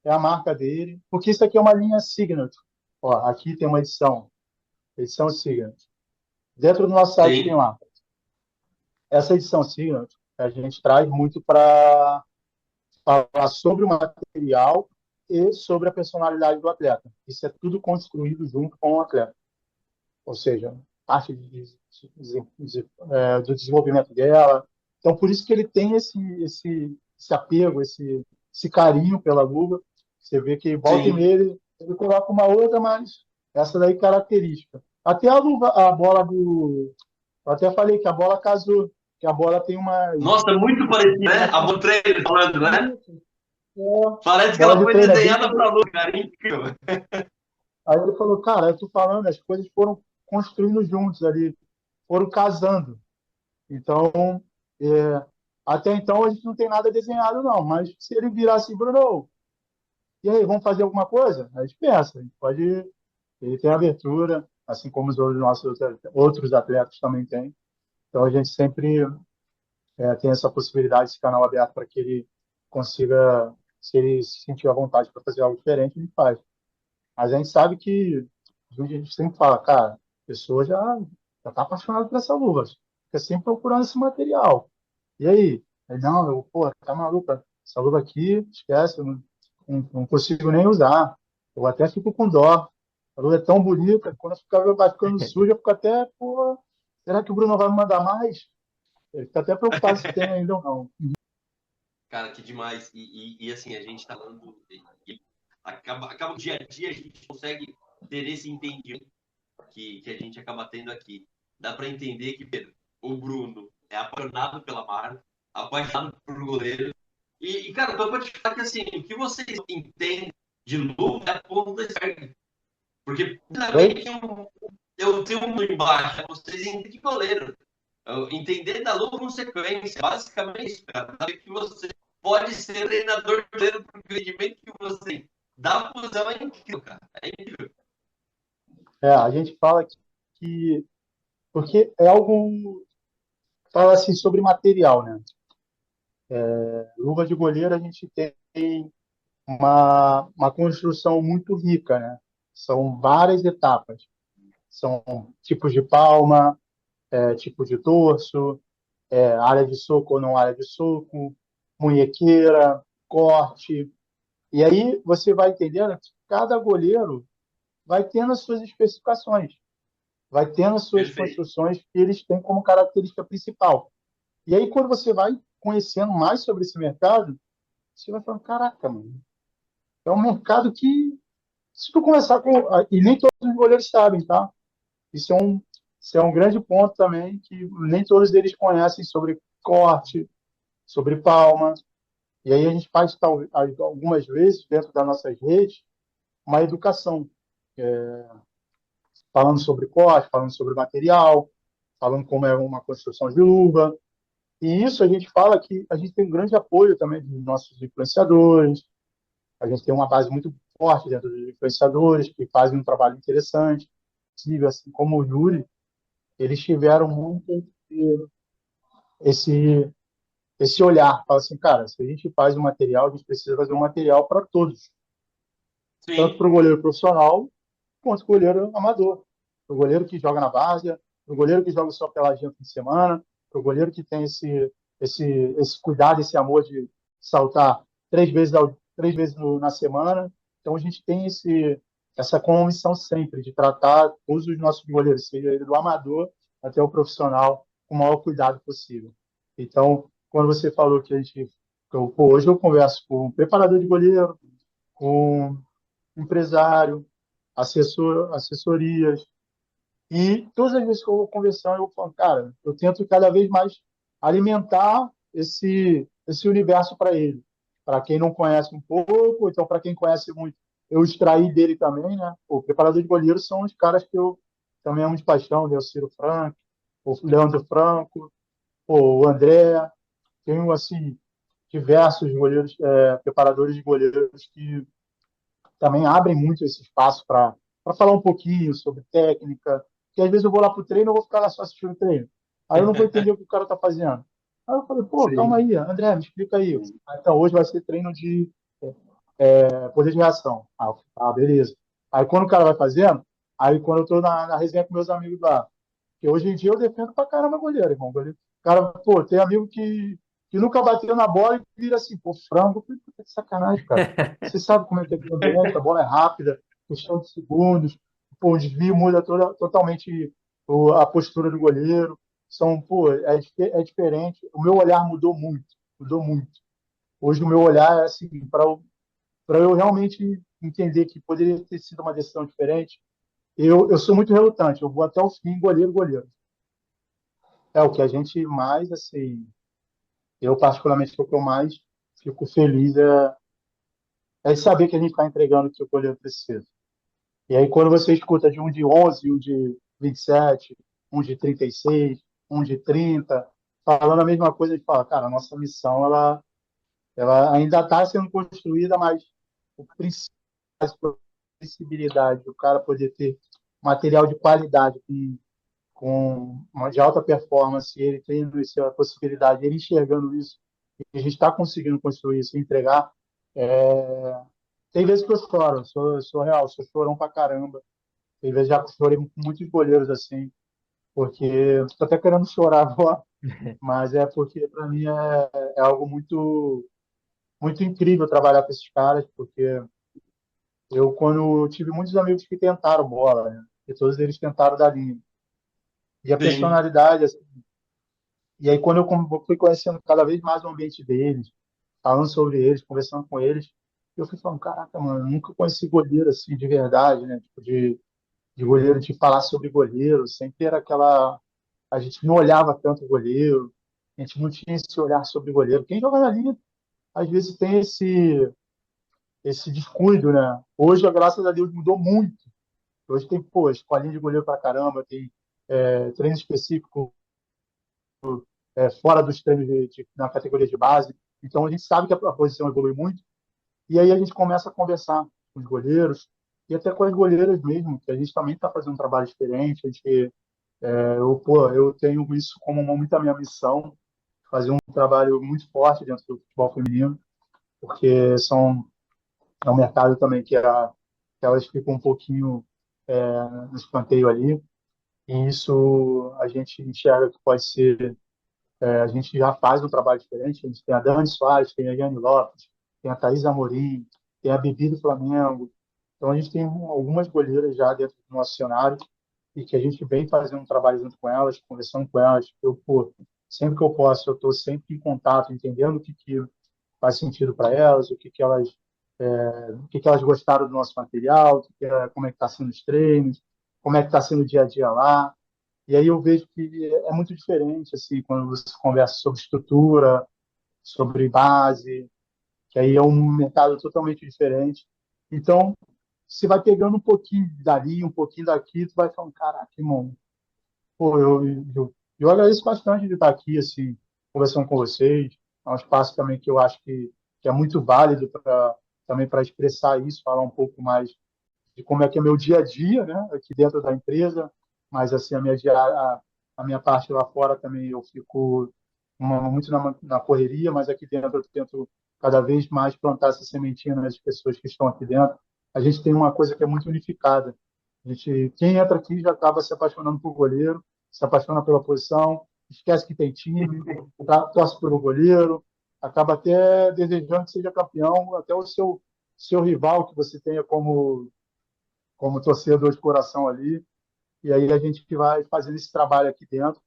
é a marca dele, porque isso aqui é uma linha Signature. Ó, aqui tem uma edição Signature. Dentro do nosso site tem Sim, lá. Essa edição Signature a gente traz muito para falar sobre o material e sobre a personalidade do atleta. Isso é tudo construído junto com o atleta. Ou seja, parte do desenvolvimento dela. Então, por isso que ele tem esse apego, esse carinho pela luva. Você vê que volta e sim. meia ele coloca uma outra, mas essa daí é característica. Até a luva, a bola do. Eu até falei que a bola casou, que a bola tem uma. Nossa, muito parecido, né? A Botrelli falando, né? Parece que Bola ela de foi treino é bem. desenhada pra lua, cara. É incrível. Aí ele falou, cara, eu tô falando, as coisas foram construindo juntos ali, foram casando. Então, é, até então a gente não tem nada desenhado, não. Mas se ele virar assim, Bruno, e aí, vamos fazer alguma coisa? A gente pensa, a gente pode. Ele tem abertura, assim como os outros atletas também têm. Então a gente sempre tem essa possibilidade, esse canal aberto para que ele consiga, se ele se sentir à vontade para fazer algo diferente, ele faz. Mas a gente sabe que a gente sempre fala, cara, a pessoa já está apaixonada por essa luva, fica sempre procurando esse material. E aí? Aí, não, pô, tá maluca, essa luva aqui, esquece, eu não consigo nem usar. Eu até fico com dó. A luva é tão bonita, quando vai ficando suja, eu fico até, pô, será que o Bruno vai me mandar mais? Ele fica até preocupado se tem ainda ou não. Cara, que demais. Assim, a gente tá falando. Acaba o dia a dia, a gente consegue ter esse entendimento que a gente acaba tendo aqui. Dá para entender que Pedro, o Bruno é apaixonado pela marca, apaixonado por goleiro. Cara, eu vou te falar que assim, o que vocês entendem de luva é a ponta do iceberg. Porque, Oi? primeiramente, eu tenho um embaixo, vocês entendem de goleiro. Entender da luva consequência, basicamente isso, cara. Saber que você pode ser treinador de goleiro porque o rendimento que você tem da posição é incrível, cara. É incrível. A gente fala que porque é algo, fala assim sobre material, né? Luva de goleiro a gente tem uma construção muito rica, né? São várias etapas. São tipos de palma, tipo de dorso, área de soco ou não área de soco, munhequeira, corte. E aí você vai entendendo que cada goleiro vai tendo as suas especificações, vai tendo as suas Perfeito. construções que eles têm como característica principal. E aí, quando você vai conhecendo mais sobre esse mercado, você vai falando, caraca, mano, é um mercado que, se tu começar com... E nem todos os goleiros sabem, tá? Isso é um, isso é um grande ponto também, que nem todos eles conhecem sobre corte, sobre palma. E aí a gente faz, algumas vezes, dentro das nossas redes, uma educação, falando sobre corte, falando sobre material, falando como é uma construção de luva. E isso a gente fala que a gente tem um grande apoio também dos nossos influenciadores, A gente tem uma base muito forte dentro dos influenciadores, que fazem um trabalho interessante. Inclusive, assim como o Yuri, eles tiveram muito esse, esse olhar. Fala assim, cara, se a gente faz um material, a gente precisa fazer um material para todos. Tanto Sim, para o goleiro profissional, quanto para o goleiro amador. Para o goleiro que joga na várzea, para o goleiro que joga só peladinha no fim de semana, para o goleiro que tem esse cuidado, esse amor de saltar 3 vezes, na semana. Então, a gente tem essa comissão sempre de tratar todos os nossos goleiros, seja ele do amador até o profissional, com o maior cuidado possível. Então, quando você falou que hoje eu converso com um preparador de goleiro, com um empresário, assessorias, e todas as vezes que eu vou conversando, eu falo, cara, eu tento cada vez mais alimentar esse universo para ele. Para quem não conhece um pouco, então para quem conhece muito, eu extraí dele também, né? O preparador de goleiros são os caras que eu também amo de paixão, né? O Ciro Franco, o Leandro Franco, o André, tenho assim diversos goleiros, preparadores de goleiros que também abrem muito esse espaço para falar um pouquinho sobre técnica, que às vezes eu vou lá para o treino, eu vou ficar lá só assistindo o treino. Aí eu não vou entender o que o cara está fazendo. Aí eu falei, pô, calma sim. aí, André, me explica aí. Então, hoje vai ser treino de poder de reação. Beleza. Aí quando o cara vai fazendo, aí quando eu estou na resenha com meus amigos lá, que hoje em dia eu defendo pra caramba goleiro, irmão. Goleiro. Cara, pô, tem amigo que nunca bateu na bola e vira assim, pô, frango. Puta que sacanagem, cara. Você sabe como é que é aquele ambiente, a bola é rápida, questão de segundos, pô, o desvio muda totalmente a postura do goleiro. Pô, é diferente. O meu olhar mudou muito, mudou muito. Hoje o meu olhar é assim, para eu realmente entender que poderia ter sido uma decisão diferente, eu sou muito relutante, eu vou até o fim, goleiro, goleiro. É o que a gente mais, assim, eu particularmente, o que eu mais fico feliz é saber que a gente está entregando o que o goleiro precisa. E aí, quando você escuta de um de 11, um de 27, um de 36, um de 30, falando a mesma coisa, a gente fala, cara, a nossa missão, ela ainda está sendo construída, mas o princípio, a possibilidade do cara poder ter material de qualidade com uma de alta performance, ele tendo essa possibilidade, ele enxergando isso, e a gente está conseguindo construir isso, entregar. É... Tem vezes que eu choro, sou real, sou chorão pra caramba. Tem vezes já chorei com muitos goleiros assim, porque estou até querendo chorar agora, mas é porque para mim é algo muito, muito incrível trabalhar com esses caras, porque quando tive muitos amigos que tentaram bola, né? E todos eles tentaram da linha. E a Sim. personalidade, assim, e aí, quando eu fui conhecendo cada vez mais o ambiente deles, falando sobre eles, conversando com eles, eu fui falando, caraca, mano, eu nunca conheci goleiro assim de verdade, né? Tipo, de goleiro, de falar sobre goleiro, sempre era aquela. A gente não olhava tanto o goleiro, a gente não tinha esse olhar sobre goleiro. Quem joga na linha, às vezes, tem esse descuido, né? Hoje, graças a Deus, mudou muito. Hoje tem, pô, escolinha de goleiro pra caramba, tem treino específico fora dos treinos na categoria de base. Então, a gente sabe que a posição evolui muito. E aí a gente começa a conversar com os goleiros e até com as goleiras mesmo, que a gente também está fazendo um trabalho diferente. Eu tenho isso como muita minha missão, fazer um trabalho muito forte dentro do futebol feminino, porque é um mercado também que elas ficam um pouquinho no escanteio ali. E isso a gente enxerga que pode ser. A gente já faz um trabalho diferente. A gente tem a Dani Soares, tem a Jane Lopes, tem a Thaís Amorim, tem a Bibi do Flamengo. Então, a gente tem algumas goleiras já dentro do nosso cenário e que a gente vem fazendo um trabalho junto com elas, conversando com elas. Pô, sempre que eu posso, eu estou sempre em contato, entendendo o que faz sentido para elas, o que elas gostaram do nosso material, como é que está sendo os treinos, como é que está sendo o dia a dia lá. E aí eu vejo que é muito diferente, assim, quando você conversa sobre estrutura, sobre base, que aí é um mercado totalmente diferente. Então, você vai pegando um pouquinho dali, um pouquinho daqui, tu vai falando, caraca, irmão, pô, eu agradeço bastante de estar aqui, assim, conversando com vocês. É um espaço também que eu acho que é muito válido para também para expressar isso, falar um pouco mais de como é que é meu dia a dia, né, aqui dentro da empresa, mas assim a minha parte lá fora também eu fico muito na correria, mas aqui dentro eu tento cada vez mais plantar essa sementinha nas pessoas que estão aqui dentro. A gente tem uma coisa que é muito unificada. Quem entra aqui já acaba se apaixonando por goleiro, se apaixona pela posição, esquece que tem time, torce pelo goleiro, acaba até desejando que seja campeão, até o seu rival que você tenha como torcedor de coração ali. E aí a gente que vai fazendo esse trabalho aqui dentro.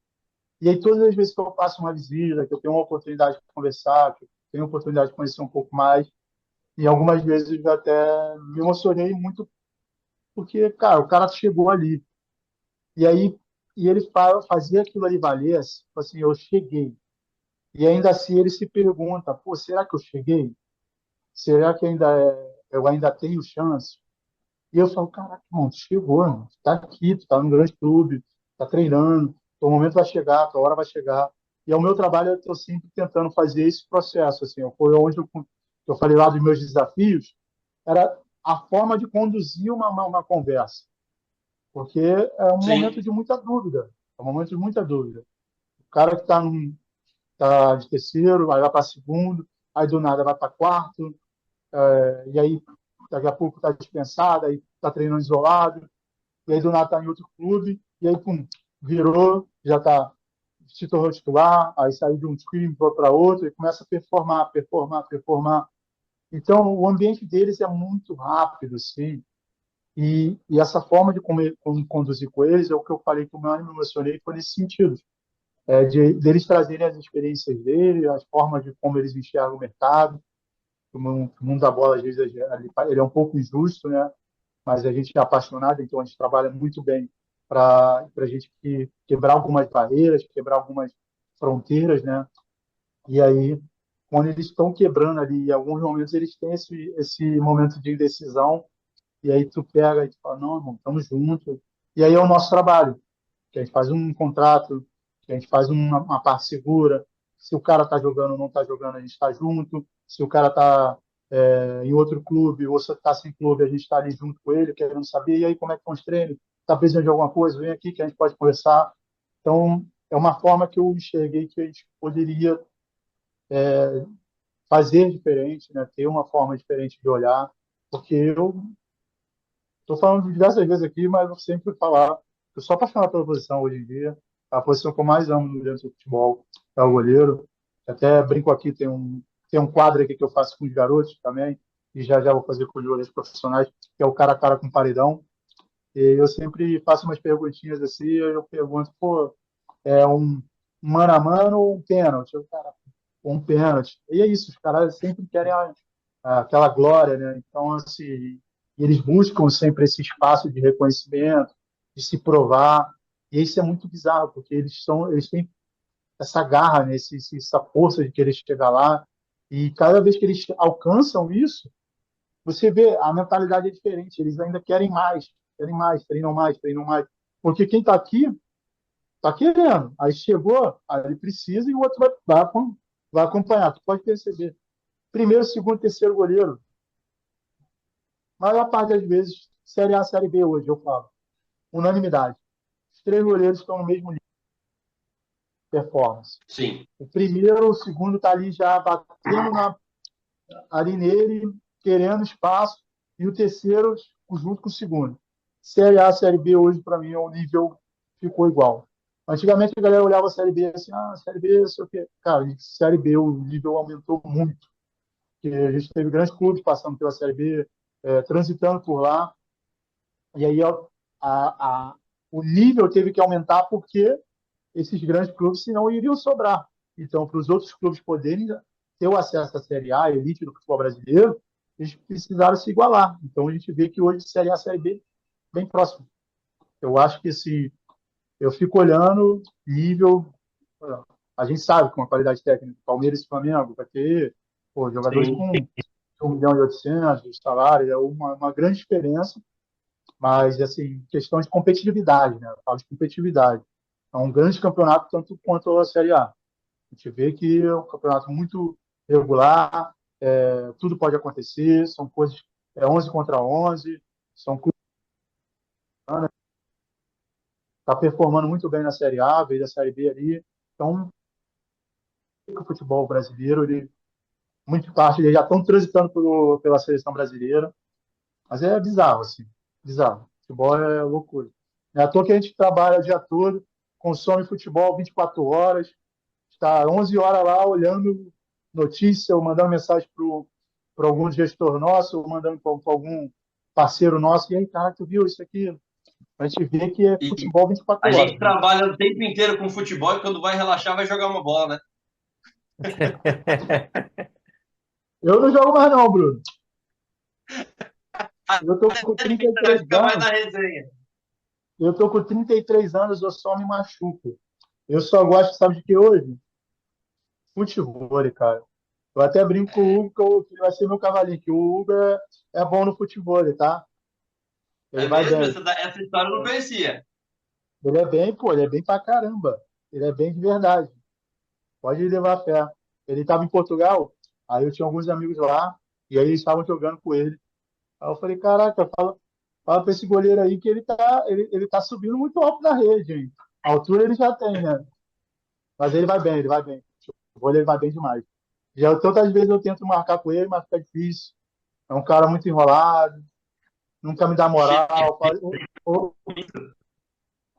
E aí todas as vezes que eu faço uma visita, que eu tenho uma oportunidade de conversar, que eu tenho uma oportunidade de conhecer um pouco mais, e algumas vezes eu já até me emocionei muito porque, cara, o cara chegou ali. E aí ele fazia aquilo ali valer, tipo assim, eu cheguei. E ainda assim ele se pergunta, pô, será que eu cheguei? Será que eu ainda tenho chance? E eu falo, caraca, irmão, tu chegou, mano. Tu tá aqui, tu tá no grande clube, tá treinando, o momento vai chegar, a tua hora vai chegar. E é o meu trabalho, eu estou sempre tentando fazer esse processo, assim, foi onde eu falei lá dos meus desafios, era a forma de conduzir uma conversa, porque é um momento Sim, de muita dúvida, é um momento de muita dúvida. O cara que tá de terceiro, vai lá para segundo, aí do nada vai para quarto, e aí daqui a pouco está dispensado, aí está treinando isolado, e aí do nada está em outro clube, e aí pum, virou, já está se tornou titular, aí saiu de um time para outro e começa a performar, performar, performar. Então, o ambiente deles é muito rápido, assim, e essa forma de conduzir com eles é o que eu falei que eu mais me emocionei foi nesse sentido, deles trazerem as experiências deles, as formas de como eles enxergam o mercado. O mundo da bola, às vezes, ele é um pouco injusto, né? Mas a gente é apaixonado, então a gente trabalha muito bem para a gente quebrar algumas barreiras, quebrar algumas fronteiras, né? E aí, quando eles estão quebrando ali, em alguns momentos eles têm esse momento de indecisão, e aí tu pega e tu fala, não, irmão, estamos juntos. E aí é o nosso trabalho, que a gente faz um contrato, que a gente faz uma parte segura. Se o cara está jogando ou não está jogando, a gente está junto. Se o cara está em outro clube ou se está sem clube, a gente está ali junto com ele, querendo saber. E aí, como é que estão os treinos? Está precisando de alguma coisa? Vem aqui que a gente pode conversar. Então, é uma forma que eu enxerguei que a gente poderia fazer diferente, né? Ter uma forma diferente de olhar, porque eu estou falando diversas vezes aqui, mas eu sempre vou falar. Eu sou apaixonado pela posição hoje em dia. A posição que eu mais amo dentro do futebol é o goleiro. Até brinco aqui, tem um quadro aqui que eu faço com os garotos também, e já já vou fazer com os goleiros profissionais, que é o cara a cara com paredão. E eu sempre faço umas perguntinhas assim, eu pergunto, pô, é um mano a mano ou um pênalti? O cara, um pênalti. E é isso, os caras sempre querem aquela glória, né? Então, assim, eles buscam sempre esse espaço de reconhecimento, de se provar. E isso é muito bizarro, porque eles têm essa garra, né? Essa força de querer chegar lá. E cada vez que eles alcançam isso, você vê a mentalidade é diferente. Eles ainda querem mais, treinam mais, treinam mais. Porque quem está querendo. Aí chegou, aí ele precisa e o outro vai acompanhar. Tu pode perceber. Primeiro, segundo, terceiro goleiro. A maior parte das vezes, Série A, Série B hoje, eu falo. Unanimidade. Os três goleiros estão no mesmo nível de performance. sim. O primeiro, o segundo está ali já batendo ali nele, querendo espaço. E o terceiro, junto com o segundo. Série A, Série B hoje, para mim, o nível ficou igual. Antigamente a galera olhava a Série B assim, Série B, sei o quê. Cara, Série B o nível aumentou muito. Porque a gente teve grandes clubes passando pela Série B, transitando por lá. E aí a, o nível teve que aumentar porque esses grandes clubes, senão, iriam sobrar. Então, para os outros clubes poderem ter o acesso à Série A, a elite do futebol brasileiro, eles precisaram se igualar. Então, a gente vê que hoje Série A, Série B, bem próximo. Eu acho que eu fico olhando nível. A gente sabe com a qualidade técnica, Palmeiras e Flamengo vai ter jogadores Sim. com 1.800.000 de salário, é uma grande diferença, mas assim, questão de competitividade, né? Eu falo de competitividade. É um grande campeonato, tanto quanto a Série A. A gente vê que é um campeonato muito regular, tudo pode acontecer, são coisas, 11 contra 11, são coisas, está performando muito bem na Série A, veio da Série B ali, então o futebol brasileiro, ele, muito parte, eles já estão transitando pela seleção brasileira, mas é bizarro, assim, bizarro, futebol é loucura. Não é à toa que a gente trabalha o dia todo, consome futebol 24 horas, está 11 horas lá olhando notícia, ou mandando mensagem para algum gestor nosso, ou mandando para algum parceiro nosso, e aí, cara, tu viu isso aqui? A gente vê que é E futebol 24 a horas, gente né? trabalha o tempo inteiro com futebol e quando vai relaxar vai jogar uma bola, né? Eu não jogo mais não, Bruno. Eu tô com A gente vai 33 ficar mais na anos, resenha. eu tô com 33 anos, eu só me machuco. Eu só gosto, sabe de que hoje? Futebol, cara. Eu até brinco com o Hugo que ele vai ser meu cavalinho, que o Hugo é bom no futebol, tá? Ele É vai mesmo? bem. Essa história eu não conhecia. Ele é bem, pô, ele é bem pra caramba. Ele é bem de verdade. Pode levar a fé. Ele estava em Portugal, aí eu tinha alguns amigos lá, e aí eles estavam jogando com ele. Aí eu falei, caraca, fala pra esse goleiro aí que ele tá subindo muito alto na rede, hein? A altura ele já tem, né? Mas ele vai bem, ele vai bem. O vôlei ele vai bem demais. Já tantas vezes eu tento marcar com ele, mas fica difícil. É um cara muito enrolado, nunca me dá moral.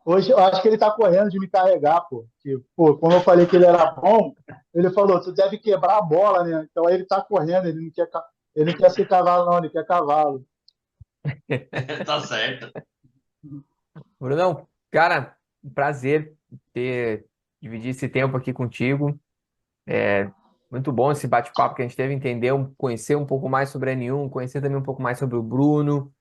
Hoje eu acho que ele tá correndo de me carregar, pô. Que, pô, como eu falei que ele era bom, ele falou, tu deve quebrar a bola, né? Então aí ele tá correndo, ele não quer ser cavalo, não, ele quer cavalo. Tá certo. Brunão, cara, um prazer ter dividir esse tempo aqui contigo. É muito bom esse bate-papo que a gente teve, entender, conhecer um pouco mais sobre a N1, conhecer também um pouco mais sobre o Bruno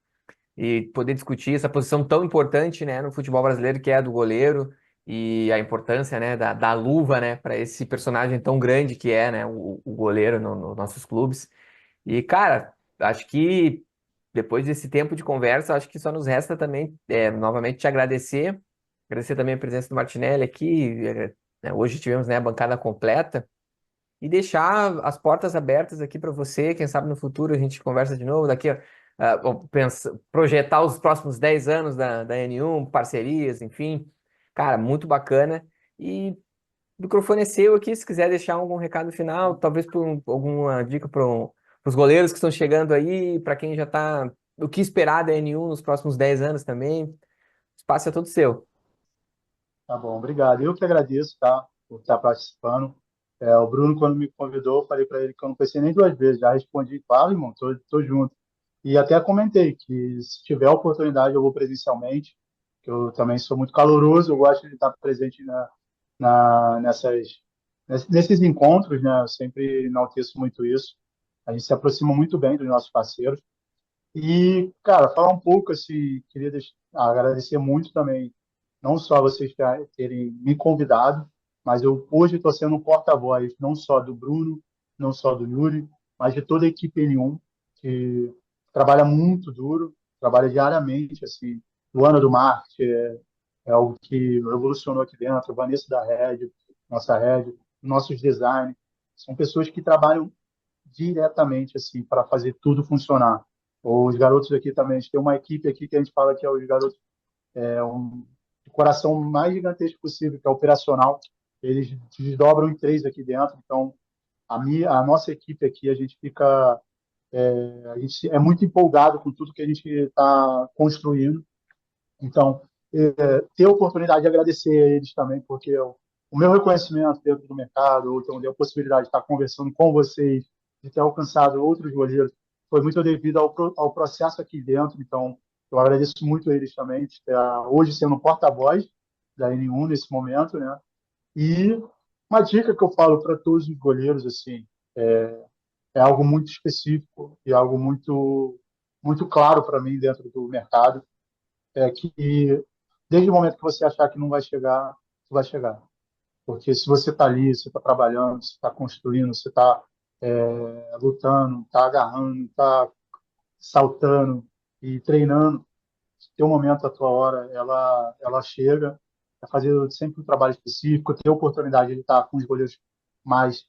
e poder discutir essa posição tão importante, né, no futebol brasileiro, que é a do goleiro e a importância, né, da luva, né, para esse personagem tão grande que é, né, o goleiro nos nossos clubes. E, cara, acho que depois desse tempo de conversa, acho que só nos resta também, novamente, te agradecer. Agradecer também a presença do Martinelli aqui. Né, hoje tivemos, né, a bancada completa. E deixar as portas abertas aqui para você. Quem sabe no futuro a gente conversa de novo. Daqui, projetar os próximos 10 anos da N1, parcerias, enfim. Cara, muito bacana. E o microfone é seu aqui, se quiser deixar algum recado final, talvez alguma dica para os goleiros que estão chegando aí, para quem já está. O que esperar da N1 nos próximos 10 anos também. O espaço é todo seu. Tá bom, obrigado. Eu que agradeço, tá, por estar participando. O Bruno, quando me convidou, eu falei para ele que eu não pensei nem duas vezes. Já respondi, fala, irmão, tô junto. E até comentei que se tiver oportunidade eu vou presencialmente, que eu também sou muito caloroso, eu gosto de estar presente nesses encontros, né? Eu sempre enalteço muito isso. A gente se aproxima muito bem dos nossos parceiros. E, cara, falar um pouco, assim, queria agradecer muito também, não só vocês terem me convidado, mas eu hoje estou sendo um porta-voz, não só do Bruno, não só do Yuri, mas de toda a equipe N1, que trabalha muito duro, trabalha diariamente, assim, o ano do marketing é algo que revolucionou aqui dentro, a Vanessa da Red, nossa Red, nossos designers, são pessoas que trabalham diretamente assim para fazer tudo funcionar. Os garotos aqui também, a gente tem uma equipe aqui que a gente fala que é os garotos de coração mais gigantesco possível, que é operacional. Eles desdobram em três aqui dentro. Então, a nossa equipe aqui, a gente é muito empolgado com tudo que a gente está construindo. Então, ter a oportunidade de agradecer a eles também, porque o meu reconhecimento dentro do mercado, ou então a possibilidade de estar conversando com vocês, de ter alcançado outros goleiros, foi muito devido ao processo aqui dentro. Então, eu agradeço muito a eles também, de estar hoje sendo porta-voz da N1 nesse momento, né? E uma dica que eu falo para todos os goleiros, assim, é algo muito específico e algo muito claro para mim dentro do mercado, é que desde o momento que você achar que não vai chegar, você vai chegar. Porque se você está ali, você está trabalhando, você está construindo, você está lutando, está agarrando, está saltando e treinando, tem um momento, a tua hora, ela chega, é fazer sempre um trabalho específico, ter a oportunidade de estar com os goleiros mais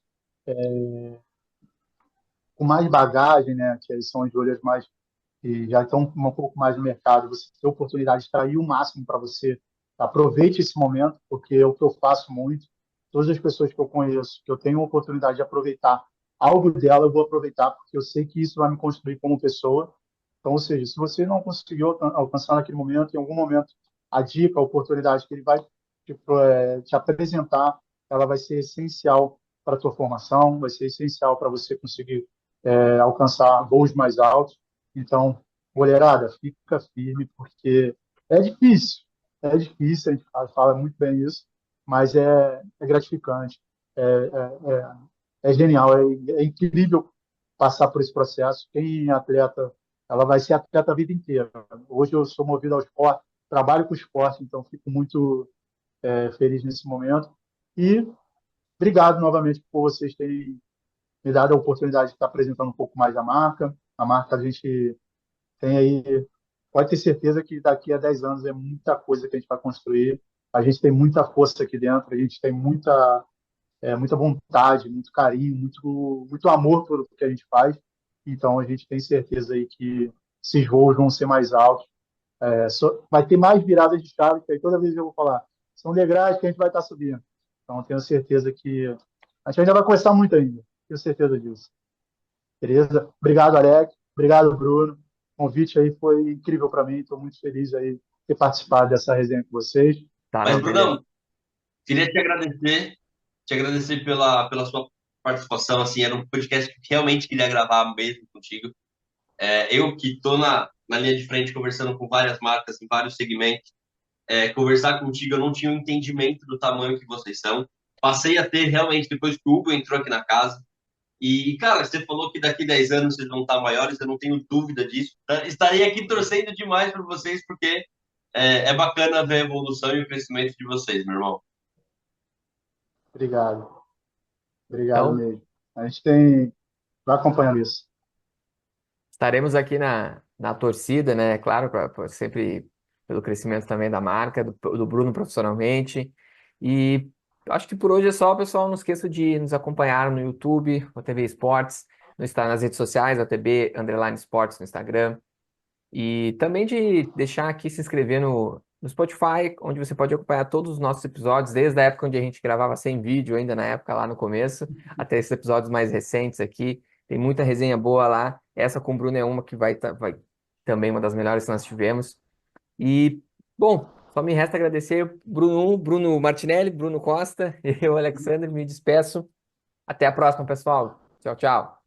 com mais bagagem, né? Que são as joelhas mais que já estão um pouco mais no mercado, você ter a oportunidade de extrair o máximo para você. Aproveite esse momento, porque é o que eu faço muito. Todas as pessoas que eu conheço, que eu tenho a oportunidade de aproveitar algo dela, eu vou aproveitar, porque eu sei que isso vai me construir como pessoa. Então, ou seja, se você não conseguiu alcançar naquele momento, em algum momento, a dica, a oportunidade que ele vai te apresentar, ela vai ser essencial para a tua formação, vai ser essencial para você conseguir alcançar voos mais altos. Então, mulherada, fica firme, porque é difícil, a gente fala muito bem isso, mas é gratificante, é genial, é incrível passar por esse processo. Quem é atleta, ela vai ser atleta a vida inteira. Hoje eu sou movido ao esporte, trabalho com esporte, então fico muito feliz nesse momento. E obrigado novamente por vocês terem me dado a oportunidade de estar apresentando um pouco mais a marca. A marca a gente tem aí, pode ter certeza que daqui a 10 anos é muita coisa que a gente vai construir. A gente tem muita força aqui dentro, a gente tem muita vontade, muito carinho, muito amor por o que a gente faz. Então a gente tem certeza aí que esses voos vão ser mais altos. Vai ter mais viradas de chave, que aí toda vez eu vou falar, são degraus que a gente vai estar subindo. Então eu tenho certeza que a gente ainda vai conversar muito ainda. Tenho certeza disso. Beleza? Obrigado, Alex. Obrigado, Bruno. O convite aí foi incrível para mim. Estou muito feliz aí de ter participado dessa resenha com vocês. Tá, Mas, não, beleza. Brunão, queria te agradecer pela sua participação. Assim, era um podcast que realmente queria gravar mesmo contigo. Eu que estou na linha de frente conversando com várias marcas em vários segmentos, conversar contigo eu não tinha um entendimento do tamanho que vocês são. Passei a ter realmente depois que o Hugo entrou aqui na casa. E, cara, você falou que daqui 10 anos vocês vão estar maiores, eu não tenho dúvida disso. Estarei aqui torcendo demais por vocês, porque é bacana ver a evolução e o crescimento de vocês, meu irmão. Obrigado. Obrigado Então, mesmo. A gente tem. Vai acompanhando isso. estaremos aqui na torcida, né? Claro, sempre pelo crescimento também da marca, do Bruno profissionalmente. E acho que por hoje é só, pessoal. Não esqueça de nos acompanhar no YouTube, o TV Esportes, nas redes sociais, a TB Underline Esportes no Instagram. E também de deixar aqui se inscrever no Spotify, onde você pode acompanhar todos os nossos episódios, desde a época onde a gente gravava sem vídeo, ainda na época lá no começo, até esses episódios mais recentes aqui. Tem muita resenha boa lá. Essa com o Bruno é uma que vai também uma das melhores que nós tivemos. E, bom, só me resta agradecer Bruno, Bruno Martinelli, Bruno Costa, eu, Alexandre, me despeço. Até a próxima, pessoal. Tchau, tchau.